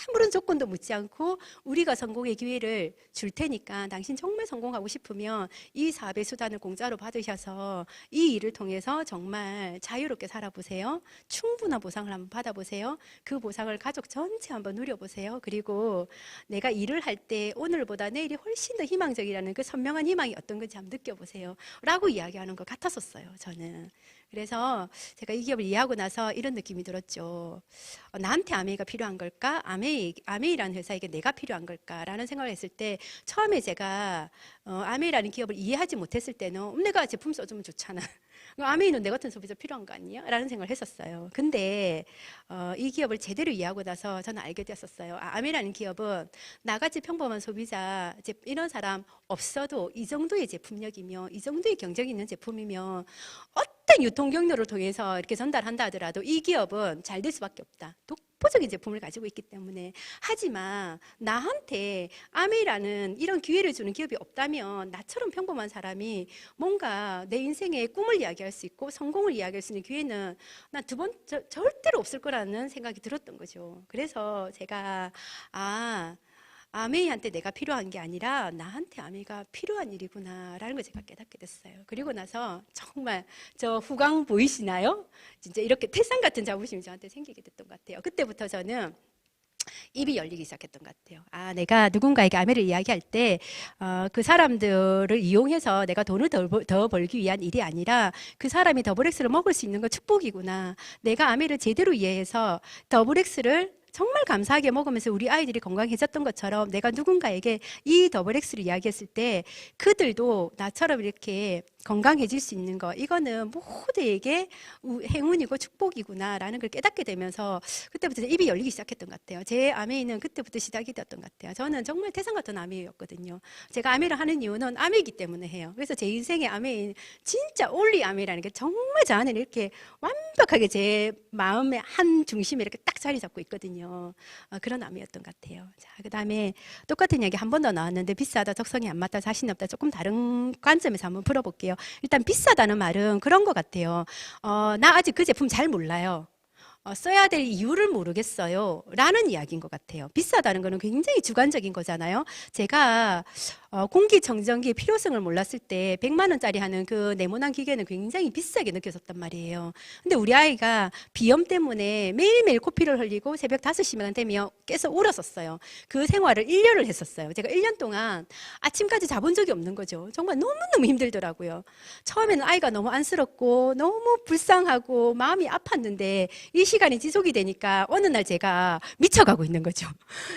[SPEAKER 1] 아무런 조건도 묻지 않고 우리가 성공의 기회를 줄 테니까 당신 정말 성공하고 싶으면 이 사업의 수단을 공짜로 받으셔서 이 일을 통해서 정말 자유롭게 살아보세요. 충분한 보상을 한번 받아보세요. 그 보상을 가족 전체 한번 누려보세요. 그리고 내가 일을 할 때 오늘보다 내일이 훨씬 더 희망적이라는 그 선명한 희망이 어떤 건지 한번 느껴보세요 라고 이야기하는 것 같았었어요, 저는. 그래서 제가 이 기업을 이해하고 나서 이런 느낌이 들었죠. 나한테 아메이가 필요한 걸까? 아메이라는 회사에게 내가 필요한 걸까? 라는 생각을 했을 때, 처음에 제가 아메이라는 기업을 이해하지 못했을 때는 내가 제품 써주면 좋잖아. 아메이는 내 같은 소비자 필요한 거 아니야? 라는 생각을 했었어요. 근데 이 기업을 제대로 이해하고 나서 저는 알게 되었어요. 아메이라는 기업은 나같이 평범한 소비자, 이런 사람 없어도 이 정도의 제품력이며 이 정도의 경쟁이 있는 제품이며 어떤 유통 경로를 통해서 이렇게 전달한다 하더라도 이 기업은 잘 될 수밖에 없다. 독보적인 제품을 가지고 있기 때문에. 하지만 나한테 아메이라는 이런 기회를 주는 기업이 없다면 나처럼 평범한 사람이 뭔가 내 인생의 꿈을 이야기할 수 있고 성공을 이야기할 수 있는 기회는 난 절대로 없을 거라는 생각이 들었던 거죠. 그래서 제가 아메이한테 내가 필요한 게 아니라 나한테 아메이가 필요한 일이구나 라는 걸 제가 깨닫게 됐어요. 그리고 나서 정말 저 후광 보이시나요? 진짜 이렇게 태산 같은 자부심이 저한테 생기게 됐던 것 같아요. 그때부터 저는 입이 열리기 시작했던 것 같아요. 내가 누군가에게 아메를 이야기할 때 그 사람들을 이용해서 내가 돈을 더 벌기 위한 일이 아니라 그 사람이 더블엑스를 먹을 수 있는 건 축복이구나. 내가 아메를 제대로 이해해서 더블엑스를 정말 감사하게 먹으면서 우리 아이들이 건강해졌던 것처럼 내가 누군가에게 이 더블엑스를 이야기했을 때 그들도 나처럼 이렇게 건강해질 수 있는 거, 이거는 모두에게 행운이고 축복이구나 라는 걸 깨닫게 되면서 그때부터 입이 열리기 시작했던 것 같아요. 제 아메이는 그때부터 시작이 되었던 것 같아요. 저는 정말 태산 같은 아메이였거든요. 제가 아메이를 하는 이유는 아메이기 때문에 해요. 그래서 제 인생의 아메이, 진짜 올리 아메이라는 게 정말 저한테는 이렇게 완벽한 완벽하게 제 마음의 한 중심에 이렇게 딱 자리 잡고 있거든요. 그런 암이었던 것 같아요. 자, 그 다음에 똑같은 얘기 한 번 더 나왔는데 비싸다, 적성이 안 맞다, 자신 없다, 조금 다른 관점에서 한번 풀어볼게요. 일단 비싸다는 말은 그런 것 같아요. 나 아직 그 제품 잘 몰라요. 써야 될 이유를 모르겠어요 라는 이야기인 것 같아요. 비싸다는 거는 굉장히 주관적인 거잖아요. 제가 공기청정기의 필요성을 몰랐을 때 100만 원짜리 하는 그 네모난 기계는 굉장히 비싸게 느껴졌단 말이에요. 근데 우리 아이가 비염 때문에 매일매일 코피를 흘리고 새벽 5시만 되면 깨서 울었었어요. 그 생활을 1년을 했었어요. 제가 1년 동안 아침까지 자본 적이 없는 거죠. 정말 너무너무 힘들더라고요. 처음에는 아이가 너무 안쓰럽고 너무 불쌍하고 마음이 아팠는데 이 시간이 지속이 되니까 어느 날 제가 미쳐가고 있는 거죠.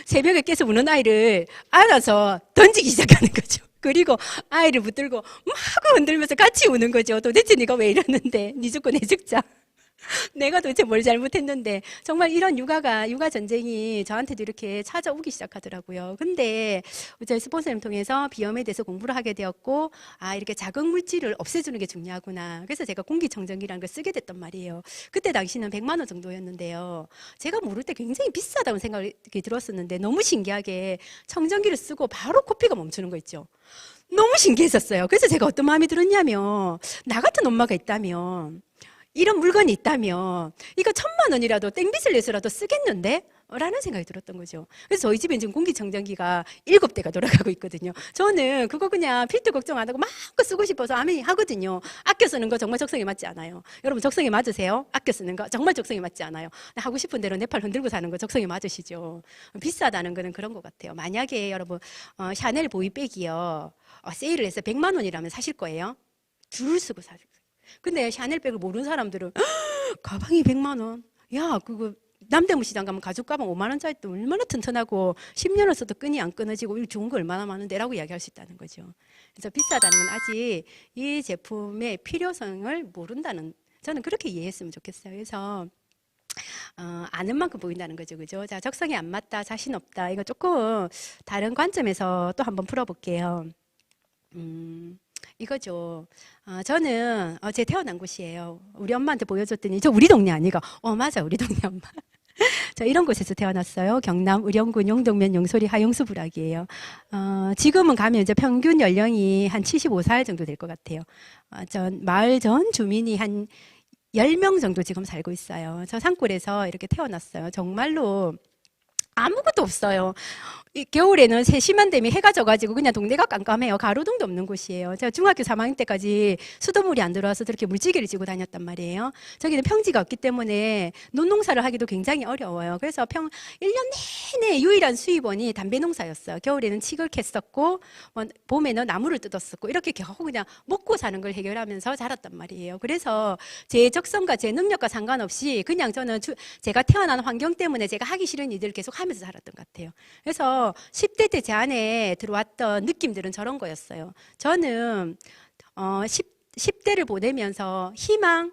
[SPEAKER 1] 새벽에 깨서 우는 아이를 안아서 던지기 시작하는 거죠. 그리고 아이를 붙들고 막 흔들면서 같이 우는 거죠. 도대체 네가 왜 이러는데? 네 죽고 내 죽자. 내가 도대체 뭘 잘못했는데. 정말 이런 육아 전쟁이 저한테도 이렇게 찾아오기 시작하더라고요. 근데 저희 스폰서님 통해서 비염에 대해서 공부를 하게 되었고, 이렇게 자극 물질을 없애주는 게 중요하구나. 그래서 제가 공기청정기라는 걸 쓰게 됐단 말이에요. 그때 당시는 100만 원 정도였는데요. 제가 모를 때 굉장히 비싸다는 생각이 들었었는데 너무 신기하게 청정기를 쓰고 바로 코피가 멈추는 거 있죠. 너무 신기했었어요. 그래서 제가 어떤 마음이 들었냐면, 나 같은 엄마가 있다면 이런 물건이 있다면 이거 1,000만 원이라도 땡빚을 내서라도 쓰겠는데? 라는 생각이 들었던 거죠. 그래서 저희 집에 지금 공기청정기가 7대가 돌아가고 있거든요. 저는 그거 그냥 필터 걱정 안 하고 마음껏 쓰고 싶어서 아멘 하거든요. 아껴 쓰는 거 정말 적성에 맞지 않아요. 여러분 적성에 맞으세요? 아껴 쓰는 거 정말 적성에 맞지 않아요. 하고 싶은 대로 내 팔 흔들고 사는 거 적성에 맞으시죠? 비싸다는 거는 그런 것 같아요. 만약에 여러분 샤넬 보이백이요. 세일을 해서 100만 원이라면 사실 거예요? 줄을 쓰고 사실 거예요. 근데 샤넬백을 모르는 사람들은 가방이 100만 원. 야, 그거 남대문 시장 가면 가죽 가방 5만 원짜리 또 얼마나 튼튼하고 10년을 써도 끈이 안 끊어지고 이거 좋은 거 얼마나 많은데라고 이야기할 수 있다는 거죠. 그래서 비싸다는 건 아직 이 제품의 필요성을 모른다는, 저는 그렇게 이해했으면 좋겠어요. 그래서 아는 만큼 보인다는 거죠. 그죠? 자, 적성에 안 맞다, 자신 없다. 이거 조금 다른 관점에서 또 한번 풀어볼게요. 이거죠. 저는 제 태어난 곳이에요. 우리 엄마한테 보여줬더니 저 우리 동네 아니가? 맞아, 우리 동네 엄마. 자, 이런 곳에서 태어났어요. 경남 의령군 용동면 용소리 하용수 부락이에요. 지금은 가면 이제 평균 연령이 한 75살 정도 될 것 같아요. 마을 전 주민이 한 10명 정도 지금 살고 있어요. 저 산골에서 이렇게 태어났어요. 정말로 아무것도 없어요. 겨울에는 세시만 되면 해가 져가지고 그냥 동네가 깜깜해요. 가로등도 없는 곳이에요. 제가 중학교 3학년 때까지 수돗물이 안 들어와서 그렇게 물지개를 지고 다녔단 말이에요. 저기는 평지가 없기 때문에 논농사를 하기도 굉장히 어려워요. 그래서 1년 내내 유일한 수입원이 담배 농사였어요. 겨울에는 칡을 캤었고 봄에는 나무를 뜯었었고 이렇게 겨우 그냥 먹고 사는 걸 해결하면서 자랐단 말이에요. 그래서 제 적성과 제 능력과 상관없이 그냥 저는 제가 태어난 환경 때문에 제가 하기 싫은 일들을 계속 하면서 살았던 것 같아요. 그래서 10대 때 제 안에 들어왔던 느낌들은 저런 거였어요. 저는 10대를 보내면서 희망,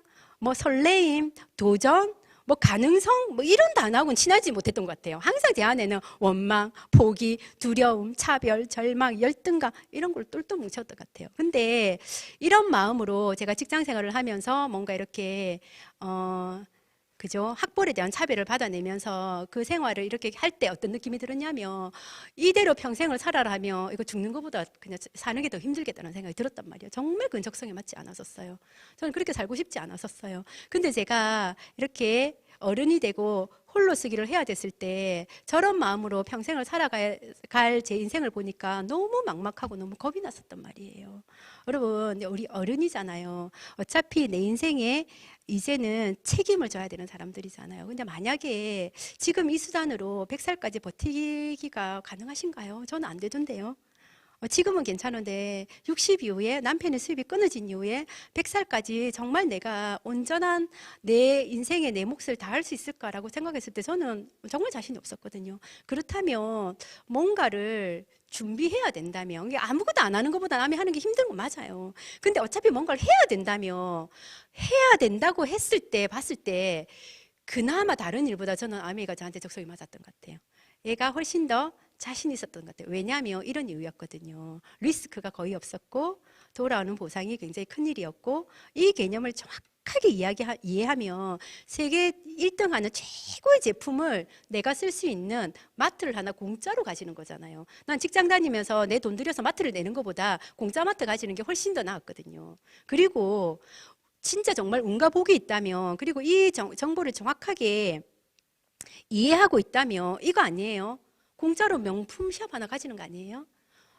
[SPEAKER 1] 설레임, 도전, 가능성, 이런 단어하고는 친하지 못했던 것 같아요. 항상 제 안에는 원망, 포기, 두려움, 차별, 절망, 열등감 이런 걸 똘똘 뭉쳤던 것 같아요. 근데 이런 마음으로 제가 직장 생활을 하면서 뭔가 이렇게 그죠? 학벌에 대한 차별을 받아내면서 그 생활을 이렇게 할 때 어떤 느낌이 들었냐면 이대로 평생을 살아라면 이거 죽는 것보다 그냥 사는 게 더 힘들겠다는 생각이 들었단 말이에요. 정말 그 적성에 맞지 않았었어요. 저는 그렇게 살고 싶지 않았었어요. 근데 제가 이렇게 어른이 되고 홀로 쓰기를 해야 됐을 때 저런 마음으로 평생을 살아갈 제 인생을 보니까 너무 막막하고 너무 겁이 났었단 말이에요. 여러분, 우리 어른이잖아요. 어차피 내 인생에 이제는 책임을 져야 되는 사람들이잖아요. 근데 만약에 지금 이 수단으로 100살까지 버티기가 가능하신가요? 저는 안 되던데요. 지금은 괜찮은데 60 이후에 남편의 수입이 끊어진 이후에 100살까지 정말 내가 온전한 내 인생에 내 몫을 다할 수 있을까라고 생각했을 때 저는 정말 자신이 없었거든요. 그렇다면 뭔가를 준비해야 된다면, 이게 아무것도 안 하는 것보다 남이 하는 게 힘든 건 맞아요. 근데 어차피 뭔가를 해야 된다면 해야 된다고 했을 때 봤을 때 그나마 다른 일보다 저는 아미가 저한테 적성이 맞았던 것 같아요. 얘가 훨씬 더 자신 있었던 것 같아요. 왜냐하면 이런 이유였거든요. 리스크가 거의 없었고 돌아오는 보상이 굉장히 큰 일이었고, 이 개념을 정확하게 이해하면 세계 1등하는 최고의 제품을 내가 쓸 수 있는 마트를 하나 공짜로 가지는 거잖아요. 난 직장 다니면서 내 돈 들여서 마트를 내는 것보다 공짜 마트 가지는 게 훨씬 더 나았거든요. 그리고 진짜 정말 운과 복이 있다면, 그리고 이 정보를 정확하게 이해하고 있다면 이거 아니에요? 공짜로 명품 샵 하나 가지는 거 아니에요?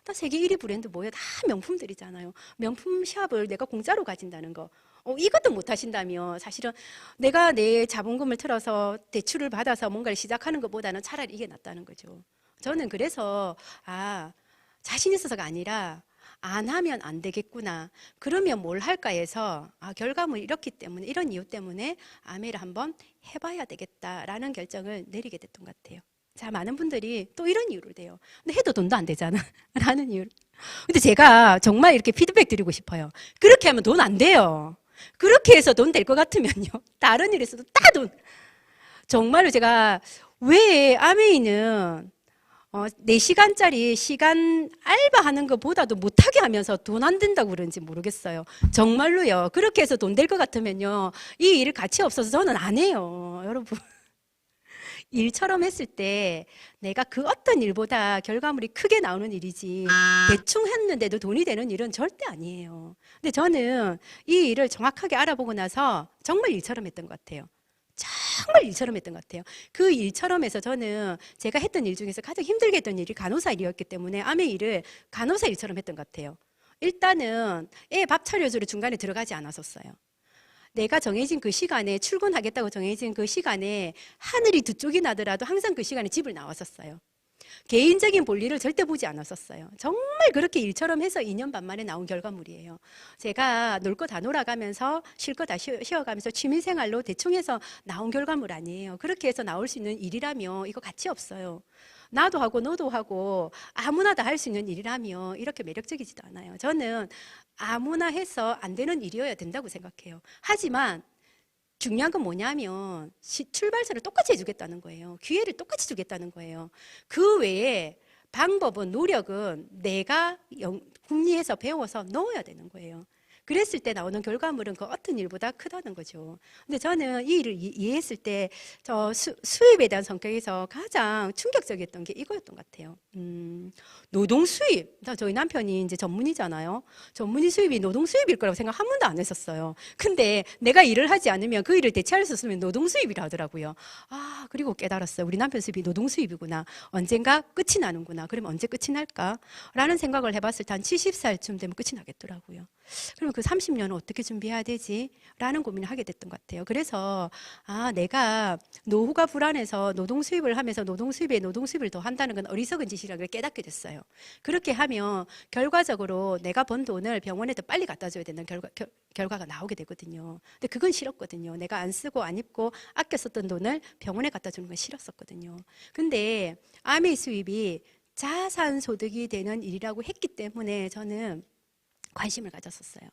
[SPEAKER 1] 다 세계 1위 브랜드 뭐예요? 다 명품들이잖아요. 명품 샵을 내가 공짜로 가진다는 거. 이것도 못 하신다면 사실은 내가 내 자본금을 틀어서 대출을 받아서 뭔가를 시작하는 것보다는 차라리 이게 낫다는 거죠. 저는 그래서 자신 있어서가 아니라 안 하면 안 되겠구나. 그러면 뭘 할까 해서 결과물이 이렇기 때문에, 이런 이유 때문에 아메를 한번 해봐야 되겠다라는 결정을 내리게 됐던 것 같아요. 자, 많은 분들이 또 이런 이유를 대요. 근데 해도 돈도 안 되잖아. 라는 이유로. 근데 제가 정말 이렇게 피드백 드리고 싶어요. 그렇게 하면 돈 안 돼요. 그렇게 해서 돈 될 것 같으면요. 다른 일에서도 다 돈. 정말로 제가 왜 아메이는 4시간짜리 시간 알바하는 것보다도 못하게 하면서 돈 안 된다고 그런지 모르겠어요. 정말로요. 그렇게 해서 돈 될 것 같으면요. 이 일 가치 없어서 저는 안 해요. 여러분. 일처럼 했을 때 내가 그 어떤 일보다 결과물이 크게 나오는 일이지 대충 했는데도 돈이 되는 일은 절대 아니에요. 근데 저는 이 일을 정확하게 알아보고 나서 정말 일처럼 했던 것 같아요. 정말 일처럼 했던 것 같아요. 그 일처럼 해서 저는 제가 했던 일 중에서 가장 힘들게 했던 일이 간호사 일이었기 때문에 암의 일을 간호사 일처럼 했던 것 같아요. 일단은 애 밥 차려주러 중간에 들어가지 않았었어요. 내가 정해진 그 시간에 출근하겠다고 정해진 그 시간에 하늘이 두 쪽이 나더라도 항상 그 시간에 집을 나왔었어요. 개인적인 볼일을 절대 보지 않았었어요. 정말 그렇게 일처럼 해서 2년 반 만에 나온 결과물이에요. 제가 놀 거 다 놀아가면서 쉴 거 다 쉬어가면서 취미생활로 대충 해서 나온 결과물 아니에요. 그렇게 해서 나올 수 있는 일이라면 이거 가치 없어요. 나도 하고 너도 하고 아무나 다 할 수 있는 일이라면 이렇게 매력적이지도 않아요. 저는 아무나 해서 안 되는 일이어야 된다고 생각해요. 하지만 중요한 건 뭐냐면 출발선을 똑같이 해주겠다는 거예요. 기회를 똑같이 주겠다는 거예요. 그 외에 방법은, 노력은 내가 궁리해서 배워서 넣어야 되는 거예요. 그랬을 때 나오는 결과물은 그 어떤 일보다 크다는 거죠. 근데 저는 이 일을 이해했을 때 수입에 대한 성격에서 가장 충격적이었던 게 이거였던 것 같아요. 노동 수입. 저희 남편이 이제 전문의잖아요. 전문의 수입이 노동 수입일 거라고 생각 한 번도 안 했었어요. 근데 내가 일을 하지 않으면 그 일을 대체할 수 없으면 노동 수입이라 하더라고요. 그리고 깨달았어요. 우리 남편 수입이 노동 수입이구나. 언젠가 끝이 나는구나. 그러면 언제 끝이 날까? 라는 생각을 해봤을 때 한 70살쯤 되면 끝이 나겠더라고요. 그러면 그 30년을 어떻게 준비해야 되지? 라는 고민을 하게 됐던 것 같아요. 그래서 내가 노후가 불안해서 노동 수입을 하면서 노동 수입을 더 한다는 건 어리석은 짓이라는 걸 깨닫게 됐어요. 그렇게 하면 결과적으로 내가 번 돈을 병원에 더 빨리 갖다 줘야 되는 결과가 나오게 되거든요. 근데 그건 싫었거든요. 내가 안 쓰고 안 입고 아껴 썼던 돈을 병원에 갖다 주는 건 싫었었거든요. 근데 아메이 수입이 자산 소득이 되는 일이라고 했기 때문에 저는 관심을 가졌었어요.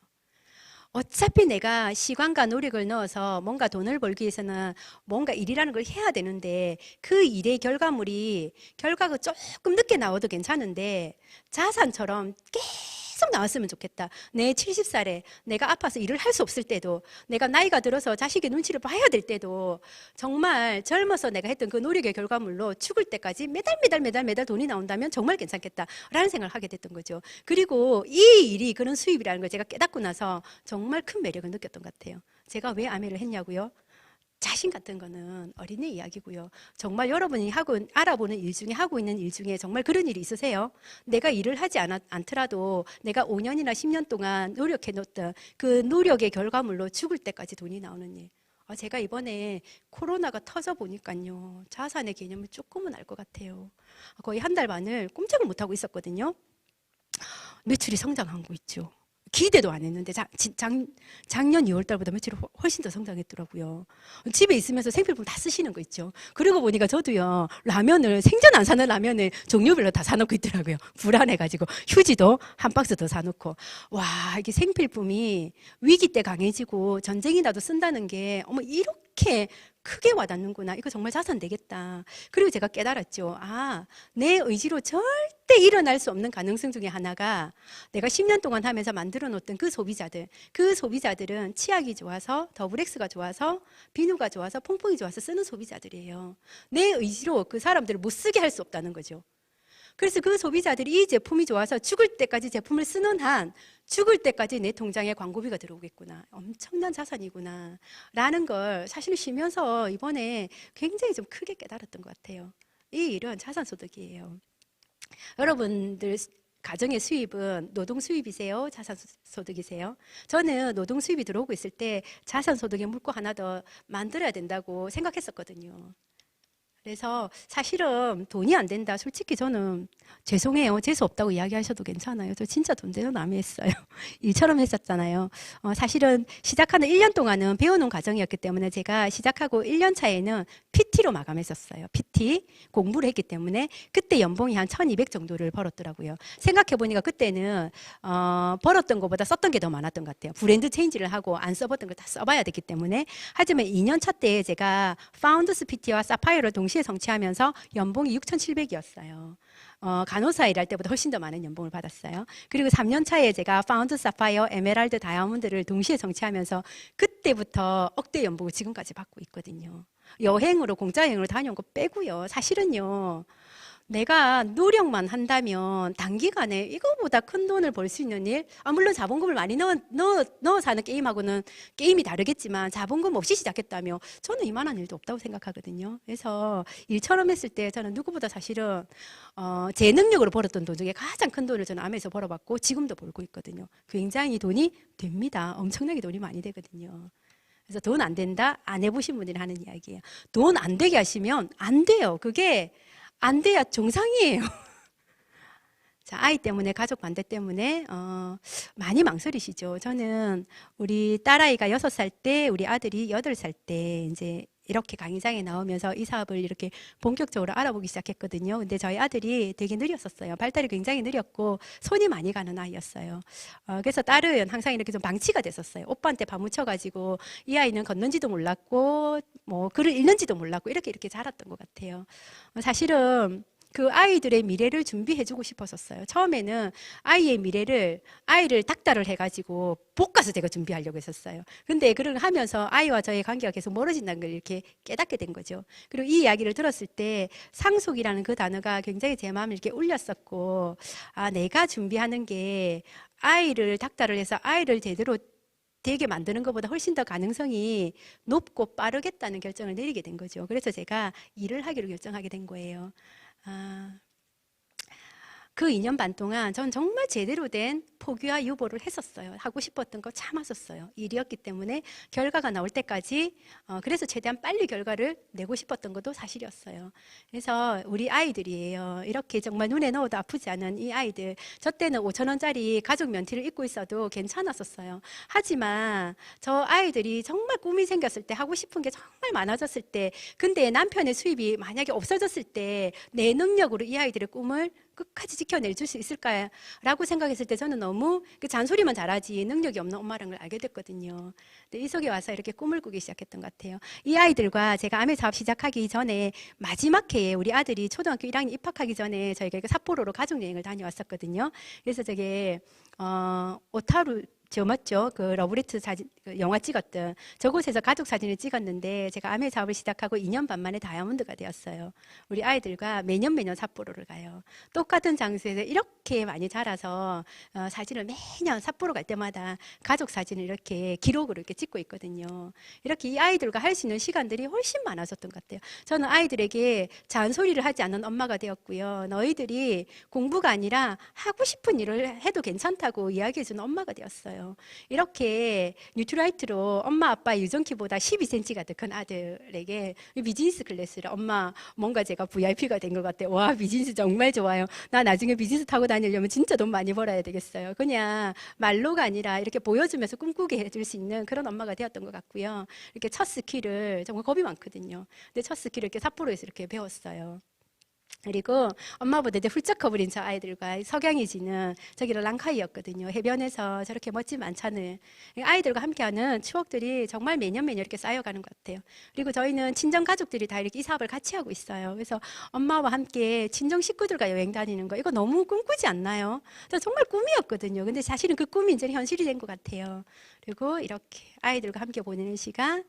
[SPEAKER 1] 어차피 내가 시간과 노력을 넣어서 뭔가 돈을 벌기 위해서는 뭔가 일이라는 걸 해야 되는데 그 일의 결과가 조금 늦게 나와도 괜찮은데 자산처럼 계속 나왔으면 좋겠다. 내 70살에 내가 아파서 일을 할 수 없을 때도, 내가 나이가 들어서 자식의 눈치를 봐야 될 때도 정말 젊어서 내가 했던 그 노력의 결과물로 죽을 때까지 매달 돈이 나온다면 정말 괜찮겠다라는 생각을 하게 됐던 거죠. 그리고 이 일이 그런 수입이라는 걸 제가 깨닫고 나서 정말 큰 매력을 느꼈던 것 같아요. 제가 왜 아메를 했냐고요? 자신 같은 거는 어린애 이야기고요. 정말 여러분이 알아보는 일 중에, 하고 있는 일 중에 정말 그런 일이 있으세요? 내가 일을 하지 않더라도 내가 5년이나 10년 동안 노력해 놓던 그 노력의 결과물로 죽을 때까지 돈이 나오는 일. 제가 이번에 코로나가 터져 보니까요. 자산의 개념을 조금은 알 것 같아요. 거의 한 달 반을 꼼짝을 못하고 있었거든요. 매출이 성장한 거 있죠. 기대도 안 했는데 작년 2월 달보다 매출이 훨씬 더 성장했더라고요. 집에 있으면서 생필품 다 쓰시는 거 있죠. 그러고 보니까 저도요, 생전 안 사는 라면을 종류별로 다 사놓고 있더라고요. 불안해가지고 휴지도 한 박스 더 사놓고. 와, 이게 생필품이 위기 때 강해지고 전쟁이 나도 쓴다는 게 이렇게 이렇게 크게 와닿는구나. 이거 정말 자산 되겠다. 그리고 제가 깨달았죠. 아, 내 의지로 절대 일어날 수 없는 가능성 중에 하나가 내가 10년 동안 하면서 만들어 놓던 그 소비자들은 치약이 좋아서, 더블엑스가 좋아서, 비누가 좋아서, 퐁퐁이 좋아서 쓰는 소비자들이에요. 내 의지로 그 사람들을 못 쓰게 할 수 없다는 거죠. 그래서 그 소비자들이 이 제품이 좋아서 죽을 때까지 제품을 쓰는 한 죽을 때까지 내 통장에 광고비가 들어오겠구나. 엄청난 자산이구나. 라는 걸 사실 쉬면서 이번에 굉장히 좀 크게 깨달았던 것 같아요. 이 일은 자산소득이에요. 여러분들 가정의 수입은 노동 수입이세요? 자산소득이세요? 저는 노동 수입이 들어오고 있을 때 자산소득의 물고 하나 더 만들어야 된다고 생각했었거든요. 그래서 사실은 돈이 안 된다. 솔직히 저는 죄송해요. 재수 없다고 이야기하셔도 괜찮아요. 저 진짜 돈 되는 남이 했어요. 일처럼 했었잖아요. 사실은 시작하는 1년 동안은 배우는 과정이었기 때문에 제가 시작하고 1년 차에는 PT로 마감했었어요. PT 공부를 했기 때문에 그때 연봉이 한 1200 정도를 벌었더라고요. 생각해보니까 그때는 벌었던 것보다 썼던 게 더 많았던 것 같아요. 브랜드 체인지를 하고 안 써봤던 걸 다 써봐야 됐기 때문에. 하지만 2년 차 때 제가 파운더스 PT와 사파이어를 동시에 성취하면서 연봉이 6,700이었어요. 간호사 일할 때보다 훨씬 더 많은 연봉을 받았어요. 그리고 3년 차에 제가 파운드 사파이어, 에메랄드, 다이아몬드를 동시에 성취하면서 그때부터 억대 연봉을 지금까지 받고 있거든요. 여행으로 공짜 여행으로 다녀온 거 빼고요. 사실은요. 내가 노력만 한다면 단기간에 이거보다 큰 돈을 벌 수 있는 일, 물론 자본금을 많이 넣어서 하는 게임하고는 게임이 다르겠지만 자본금 없이 시작했다며 저는 이만한 일도 없다고 생각하거든요. 그래서 일처럼 했을 때 저는 누구보다 사실은 제 능력으로 벌었던 돈 중에 가장 큰 돈을 저는 암에서 벌어봤고 지금도 벌고 있거든요. 굉장히 돈이 됩니다. 엄청나게 돈이 많이 되거든요. 그래서 돈 안 된다? 안 해보신 분들이 하는 이야기예요. 돈 안 되게 하시면 안 돼요. 그게 안 돼야 정상이에요. 자, 아이 때문에, 가족 반대 때문에 많이 망설이시죠. 저는 우리 딸아이가 6살 때, 우리 아들이 8살 때 이제 이렇게 강의장에 나오면서 이 사업을 이렇게 본격적으로 알아보기 시작했거든요. 근데 저희 아들이 되게 느렸었어요. 발달이 굉장히 느렸고 손이 많이 가는 아이였어요. 그래서 딸은 항상 이렇게 좀 방치가 됐었어요. 오빠한테 파묻혀가지고 이 아이는 걷는지도 몰랐고 뭐 글을 읽는지도 몰랐고 이렇게 자랐던 것 같아요. 사실은 그 아이들의 미래를 준비해주고 싶었었어요. 처음에는 아이의 미래를 아이를 닥달을 해가지고 볶아서 제가 준비하려고 했었어요. 근데 그걸 하면서 아이와 저의 관계가 계속 멀어진다는 걸 이렇게 깨닫게 된 거죠. 그리고 이 이야기를 들었을 때 상속이라는 그 단어가 굉장히 제 마음을 이렇게 울렸었고, 아, 내가 준비하는 게 아이를 닥달을 해서 아이를 제대로 되게 만드는 것보다 훨씬 더 가능성이 높고 빠르겠다는 결정을 내리게 된 거죠. 그래서 제가 일을 하기로 결정하게 된 거예요. 그 2년 반 동안 전 정말 제대로 된 포기와 유보를 했었어요. 하고 싶었던 거 참았었어요. 일이었기 때문에 결과가 나올 때까지 그래서 최대한 빨리 결과를 내고 싶었던 것도 사실이었어요. 그래서 우리 아이들이에요. 이렇게 정말 눈에 넣어도 아프지 않은 이 아이들. 저 때는 5,000원짜리 가족 면티를 입고 있어도 괜찮았었어요. 하지만 저 아이들이 정말 꿈이 생겼을 때 하고 싶은 게 정말 많아졌을 때 근데 남편의 수입이 만약에 없어졌을 때 내 능력으로 이 아이들의 꿈을 끝까지 지켜낼 수 있을까? 라고 생각했을 때 저는 너무 잔소리만 잘하지 능력이 없는 엄마라는 걸 알게 됐거든요. 근데 이 속에 와서 이렇게 꿈을 꾸기 시작했던 것 같아요. 이 아이들과 제가 아메 사업 시작하기 전에 마지막 해에 우리 아들이 초등학교 1학년 입학하기 전에 저희가 삿포로로 가족여행을 다녀왔었거든요. 그래서 저게 오타루 저 맞죠? 그 러브레터 사진, 그 영화 찍었던 저곳에서 가족 사진을 찍었는데 제가 아메 사업을 시작하고 2년 반 만에 다이아몬드가 되었어요. 우리 아이들과 매년 삿포로를 가요. 똑같은 장소에서 이렇게 많이 자라서 사진을 매년 삿포로 갈 때마다 가족 사진을 이렇게 기록으로 이렇게 찍고 있거든요. 이렇게 이 아이들과 할 수 있는 시간들이 훨씬 많아졌던 것 같아요. 저는 아이들에게 잔소리를 하지 않는 엄마가 되었고요. 너희들이 공부가 아니라 하고 싶은 일을 해도 괜찮다고 이야기해주는 엄마가 되었어요. 이렇게 뉴트라이트로 엄마 아빠의 유전키보다 12cm가 더 큰 아들에게 비즈니스 클래스를 엄마 뭔가 제가 VIP가 된 것 같아요. 와 비즈니스 정말 좋아요. 나 나중에 비즈니스 타고 다니려면 진짜 돈 많이 벌어야 되겠어요. 그냥 말로가 아니라 이렇게 보여주면서 꿈꾸게 해줄 수 있는 그런 엄마가 되었던 것 같고요. 이렇게 첫 스킬을 정말 겁이 많거든요. 근데 첫 스킬을 이렇게 삿포로에서 이렇게 배웠어요. 그리고 엄마보다 이제 훌쩍 커버린 저 아이들과 석양이지는 저기를 랑카이였거든요. 해변에서 저렇게 멋진 만찬을 아이들과 함께하는 추억들이 정말 매년 매년 이렇게 쌓여가는 것 같아요. 그리고 저희는 친정 가족들이 다 이렇게 이 사업을 같이 하고 있어요. 그래서 엄마와 함께 친정 식구들과 여행 다니는 거 이거 너무 꿈꾸지 않나요? 저 정말 꿈이었거든요. 근데 사실은 그 꿈이 이제 현실이 된 것 같아요. 그리고 이렇게 아이들과 함께 보내는 시간,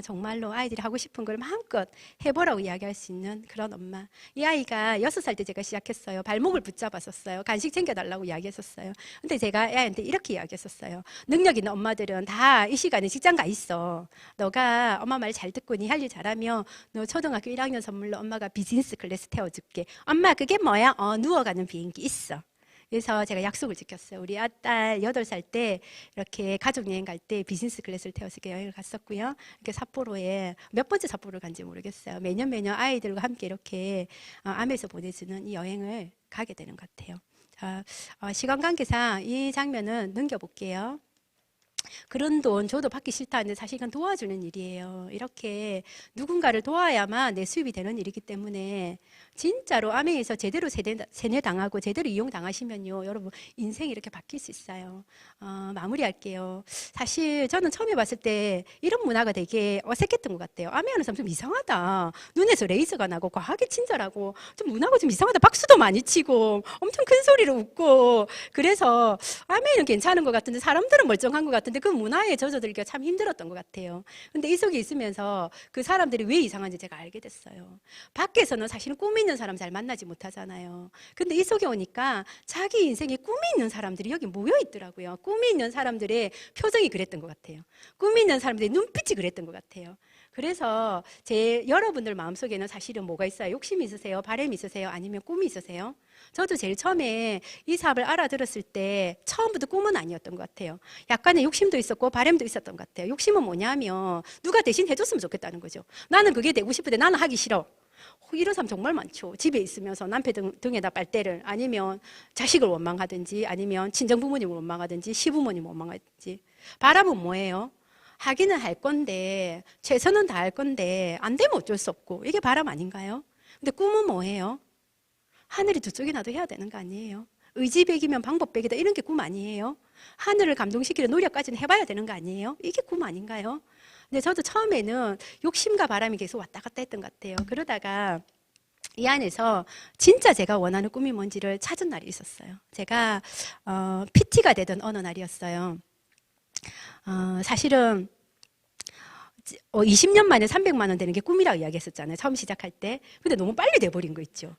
[SPEAKER 1] 정말로 아이들이 하고 싶은 걸 마음껏 해보라고 이야기할 수 있는 그런 엄마. 이 아이가 6살 때 제가 시작했어요. 발목을 붙잡았었어요. 간식 챙겨달라고 이야기했었어요. 근데 제가 애한테 이렇게 이야기했었어요. 능력 있는 엄마들은 다 이 시간에 직장 가 있어. 너가 엄마 말 잘 듣고 니 할 일 잘하면 너 초등학교 1학년 선물로 엄마가 비즈니스 클래스 태워줄게. 엄마 그게 뭐야? 누워가는 비행기 있어. 그래서 제가 약속을 지켰어요. 우리 딸 8살 때 이렇게 가족여행 갈 때 비즈니스 클래스를 태워서 이렇게 여행을 갔었고요. 이렇게 삿포로에 몇 번째 삿포로를 간지 모르겠어요. 매년 매년 아이들과 함께 이렇게 암에서 보내주는 이 여행을 가게 되는 것 같아요. 자, 시간 관계상 이 장면은 넘겨볼게요. 그런 돈 줘도 받기 싫다는데 사실 이건 도와주는 일이에요. 이렇게 누군가를 도와야만 내 수입이 되는 일이기 때문에 진짜로 암에서 제대로 세뇌당하고 제대로 이용당하시면요. 여러분 인생이 이렇게 바뀔 수 있어요. 마무리할게요. 사실 저는 처음에 봤을 때 이런 문화가 되게 어색했던 것 같아요. 암에 하는 사람 좀 이상하다. 눈에서 레이저가 나고 과하게 친절하고 좀 문화가 좀 이상하다. 박수도 많이 치고 엄청 큰 소리로 웃고 그래서 암에는 괜찮은 것 같은데 사람들은 멀쩡한 것 같은데 그 문화에 젖어들기가 참 힘들었던 것 같아요. 근데 이 속에 있으면서 그 사람들이 왜 이상한지 제가 알게 됐어요. 밖에서는 사실은 꿈이 있는 사람 잘 만나지 못하잖아요. 근데 이 속에 오니까 자기 인생에 꿈이 있는 사람들이 여기 모여 있더라고요. 꿈이 있는 사람들의 표정이 그랬던 것 같아요. 꿈이 있는 사람들의 눈빛이 그랬던 것 같아요. 그래서 여러분들 마음속에는 사실은 뭐가 있어요? 욕심이 있으세요? 바람이 있으세요? 아니면 꿈이 있으세요? 저도 제일 처음에 이 사업을 알아들었을 때 처음부터 꿈은 아니었던 것 같아요. 약간의 욕심도 있었고 바람도 있었던 것 같아요. 욕심은 뭐냐면 누가 대신 해줬으면 좋겠다는 거죠. 나는 그게 되고 싶은데 나는 하기 싫어. 이런 사람 정말 많죠. 집에 있으면서 남편 등에다 빨대를 아니면 자식을 원망하든지 아니면 친정 부모님을 원망하든지 시부모님을 원망하든지. 바람은 뭐예요? 하기는 할 건데 최선은 다할 건데 안 되면 어쩔 수 없고 이게 바람 아닌가요? 근데 꿈은 뭐예요? 하늘이 두 쪽이 나도 해야 되는 거 아니에요? 의지백이면 방법백이다 이런 게 꿈 아니에요? 하늘을 감동시키려 노력까지는 해봐야 되는 거 아니에요? 이게 꿈 아닌가요? 근데 저도 처음에는 욕심과 바람이 계속 왔다 갔다 했던 것 같아요. 그러다가 이 안에서 진짜 제가 원하는 꿈이 뭔지를 찾은 날이 있었어요. 제가 PT가 되던 어느 날이었어요. 사실은 20년 만에 300만 원 되는 게 꿈이라고 이야기했었잖아요. 처음 시작할 때. 근데 너무 빨리 돼버린 거 있죠.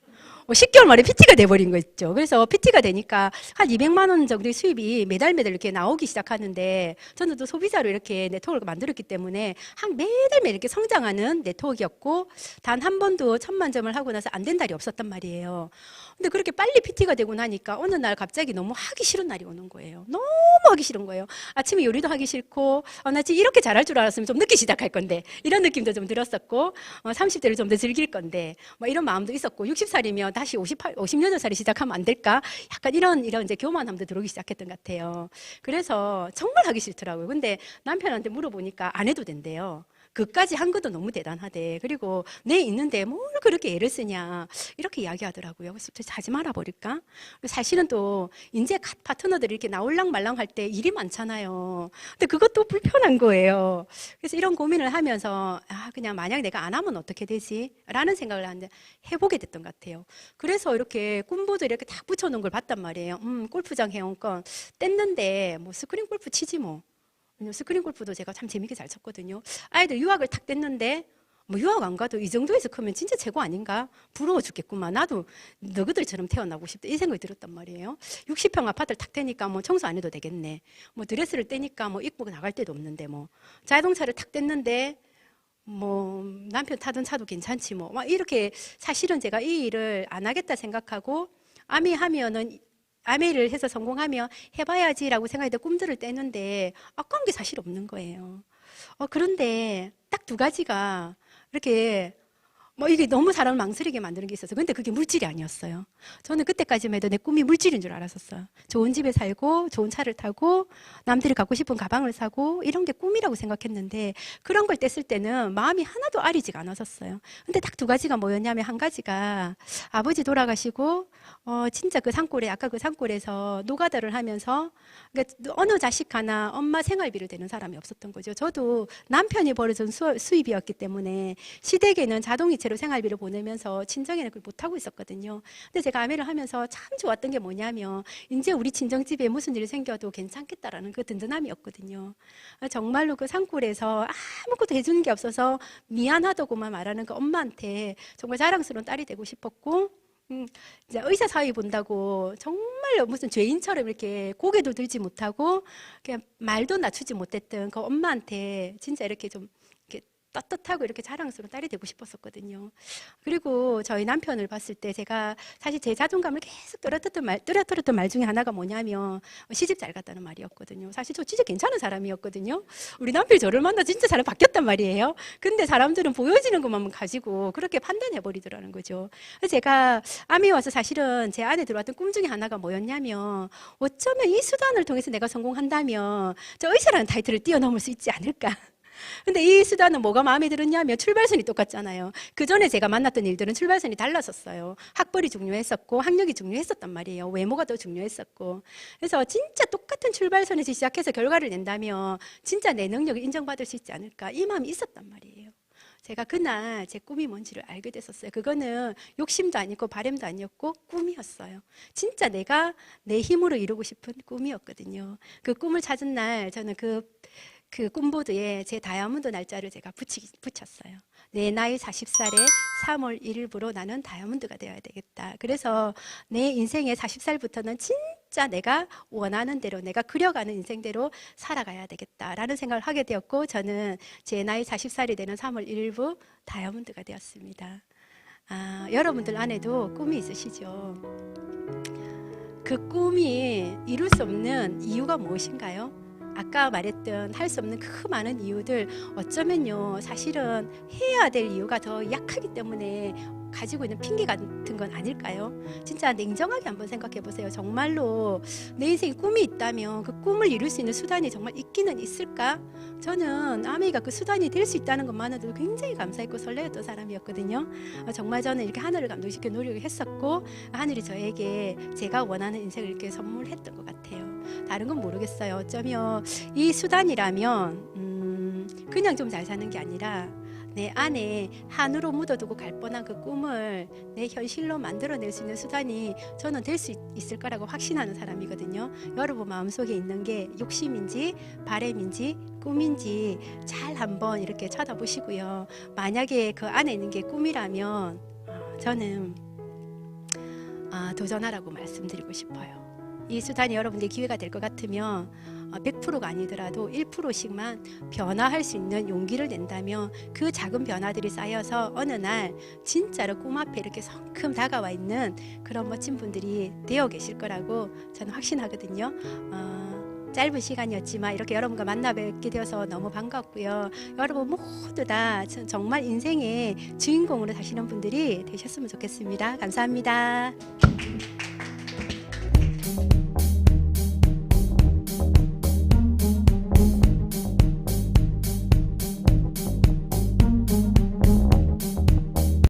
[SPEAKER 1] 10개월 만에 PT가 돼버린 거 있죠. 그래서 PT가 되니까 한 200만 원 정도의 수입이 매달 이렇게 나오기 시작하는데 저는 또 소비자로 이렇게 네트워크를 만들었기 때문에 매달 이렇게 성장하는 네트워크였고 단 한 번도 1000만 점을 하고 나서 안 된 달이 없었단 말이에요. 근데 그렇게 빨리 PT가 되고 나니까 어느 날 갑자기 너무 하기 싫은 날이 오는 거예요. 너무 하기 싫은 거예요. 아침에 요리도 하기 싫고 나 지금 이렇게 잘할 줄 알았으면 좀 늦게 시작할 건데 이런 느낌도 좀 들었었고 30대를 좀 더 즐길 건데 뭐 이런 마음도 있었고 60살이면 다시 58살이 시작하면 안 될까? 약간 이런 이제 교만함도 들어오기 시작했던 것 같아요. 그래서 정말 하기 싫더라고요. 근데 남편한테 물어보니까 안 해도 된대요. 그까지 한 것도 너무 대단하대. 그리고 내 있는데 뭘 그렇게 애를 쓰냐 이렇게 이야기하더라고요. 그래서 하지 말아 버릴까? 사실은 또 이제 파트너들이 이렇게 나올랑 말랑 할 때 일이 많잖아요. 근데 그것도 불편한 거예요. 그래서 이런 고민을 하면서 그냥 만약 내가 안 하면 어떻게 되지? 라는 생각을 하는데 해보게 됐던 것 같아요. 그래서 이렇게 꿈보드 이렇게 딱 붙여놓은 걸 봤단 말이에요. 골프장 회원권 뗐는데 뭐 스크린 골프 치지 뭐. 스크린 골프도 제가 참 재밌게 잘 쳤거든요. 아이들 유학을 탁 뗐는데 뭐 유학 안 가도 이 정도에서 크면 진짜 최고 아닌가? 부러워 죽겠구만. 나도 너희들처럼 태어나고 싶다. 이 생각이 들었단 말이에요. 60평 아파트를 탁 떼니까 뭐 청소 안 해도 되겠네. 뭐 드레스를 떼니까 뭐 입고 나갈 데도 없는데 뭐 자동차를 탁 뗐는데 뭐 남편 타던 차도 괜찮지 뭐. 막 이렇게 사실은 제가 이 일을 안 하겠다 생각하고 아미 하면은 아메를 해서 성공하면 해봐야지라고 생각해도 꿈들을 떼는데 아까운 게 사실 없는 거예요. 그런데 딱 두 가지가 이렇게 뭐 이게 너무 사람을 망설이게 만드는 게 있어서. 근데 그게 물질이 아니었어요. 저는 그때까지만 해도 내 꿈이 물질인 줄 알았었어요. 좋은 집에 살고 좋은 차를 타고 남들이 갖고 싶은 가방을 사고 이런 게 꿈이라고 생각했는데, 그런 걸 뗐을 때는 마음이 하나도 아리지가 않았었어요. 근데 딱 두 가지가 뭐였냐면, 한 가지가 아버지 돌아가시고 진짜 그 산골에, 아까 그 산골에서 노가다를 하면서, 그러니까 어느 자식 하나 엄마 생활비를 대는 사람이 없었던 거죠. 저도 남편이 벌어준 수입이었기 때문에 시댁에는 자동이체로 생활비를 보내면서 친정에는 그걸 못하고 있었거든요. 근데 제가 아내를 하면서 참 좋았던 게 뭐냐면, 이제 우리 친정집에 무슨 일이 생겨도 괜찮겠다라는 그 든든함이었거든요. 정말로 그 산골에서 아무것도 해주는 게 없어서 미안하다고만 말하는 그 엄마한테 정말 자랑스러운 딸이 되고 싶었고, 이제 의사 사위 본다고 정말로 무슨 죄인처럼 이렇게 고개도 들지 못하고 그냥 말도 낮추지 못했던 그 엄마한테 진짜 이렇게 좀 이렇게 떳떳하고 이렇게 자랑스러운 딸이 되고 싶었었거든요. 그리고 저희 남편을 봤을 때 제가 사실 제 자존감을 계속 떨어뜨렸던 말 중에 하나가 뭐냐면, 시집 잘 갔다는 말이었거든요. 사실 저 진짜 괜찮은 사람이었거든요. 우리 남편이 저를 만나 진짜 사람 바뀌었단 말이에요. 근데 사람들은 보여지는 것만 가지고 그렇게 판단해 버리더라는 거죠. 그래서 제가 암이 와서 사실은 제 안에 들어왔던 꿈 중에 하나가 뭐였냐면, 어쩌면 이 수단을 통해서 내가 성공한다면 저 의사라는 타이틀을 뛰어넘을 수 있지 않을까. 근데 이 수단은 뭐가 마음에 들었냐면, 출발선이 똑같잖아요. 그 전에 제가 만났던 일들은 출발선이 달랐었어요. 학벌이 중요했었고 학력이 중요했었단 말이에요. 외모가 더 중요했었고. 그래서 진짜 똑같은 출발선에서 시작해서 결과를 낸다면 진짜 내 능력을 인정받을 수 있지 않을까, 이 마음이 있었단 말이에요. 제가 그날 제 꿈이 뭔지를 알게 됐었어요. 그거는 욕심도 아니고 바람도 아니었고 꿈이었어요. 진짜 내가 내 힘으로 이루고 싶은 꿈이었거든요. 그 꿈을 찾은 날 저는 그 꿈보드에 제 다이아몬드 날짜를 제가 붙였어요. 내 나이 40살에 3월 1일부로 나는 다이아몬드가 되어야 되겠다. 그래서 내 인생의 40살부터는 진짜 내가 원하는 대로, 내가 그려가는 인생대로 살아가야 되겠다라는 생각을 하게 되었고, 저는 제 나이 40살이 되는 3월 1일부 다이아몬드가 되었습니다. 여러분들 안에도 꿈이 있으시죠? 그 꿈이 이룰 수 없는 이유가 무엇인가요? 아까 말했던 할 수 없는 그 많은 이유들, 어쩌면요 사실은 해야 될 이유가 더 약하기 때문에 가지고 있는 핑계 같은 건 아닐까요? 진짜 냉정하게 한번 생각해 보세요. 정말로 내 인생에 꿈이 있다면 그 꿈을 이룰 수 있는 수단이 정말 있기는 있을까? 저는 아메이가 그 수단이 될 수 있다는 것만으로도 굉장히 감사했고 설레었던 사람이었거든요. 정말 저는 이렇게 하늘을 감동시켜 노력을 했었고, 하늘이 저에게 제가 원하는 인생을 이렇게 선물했던 것 같아요. 다른 건 모르겠어요. 어쩌면 이 수단이라면 그냥 좀 잘 사는 게 아니라 내 안에 한으로 묻어두고 갈 뻔한 그 꿈을 내 현실로 만들어낼 수 있는 수단이 저는 될 수 있을 거라고 확신하는 사람이거든요. 여러분 마음속에 있는 게 욕심인지 바람인지 꿈인지 잘 한번 이렇게 쳐다보시고요. 만약에 그 안에 있는 게 꿈이라면 저는 도전하라고 말씀드리고 싶어요. 이 수단이 여러분들 기회가 될 것 같으면 100%가 아니더라도 1%씩만 변화할 수 있는 용기를 낸다면 그 작은 변화들이 쌓여서 어느 날 진짜로 꿈 앞에 이렇게 성큼 다가와 있는 그런 멋진 분들이 되어 계실 거라고 저는 확신하거든요. 짧은 시간이었지만 이렇게 여러분과 만나 뵙게 되어서 너무 반갑고요. 여러분 모두 다 정말 인생의 주인공으로 사시는 분들이 되셨으면 좋겠습니다. 감사합니다.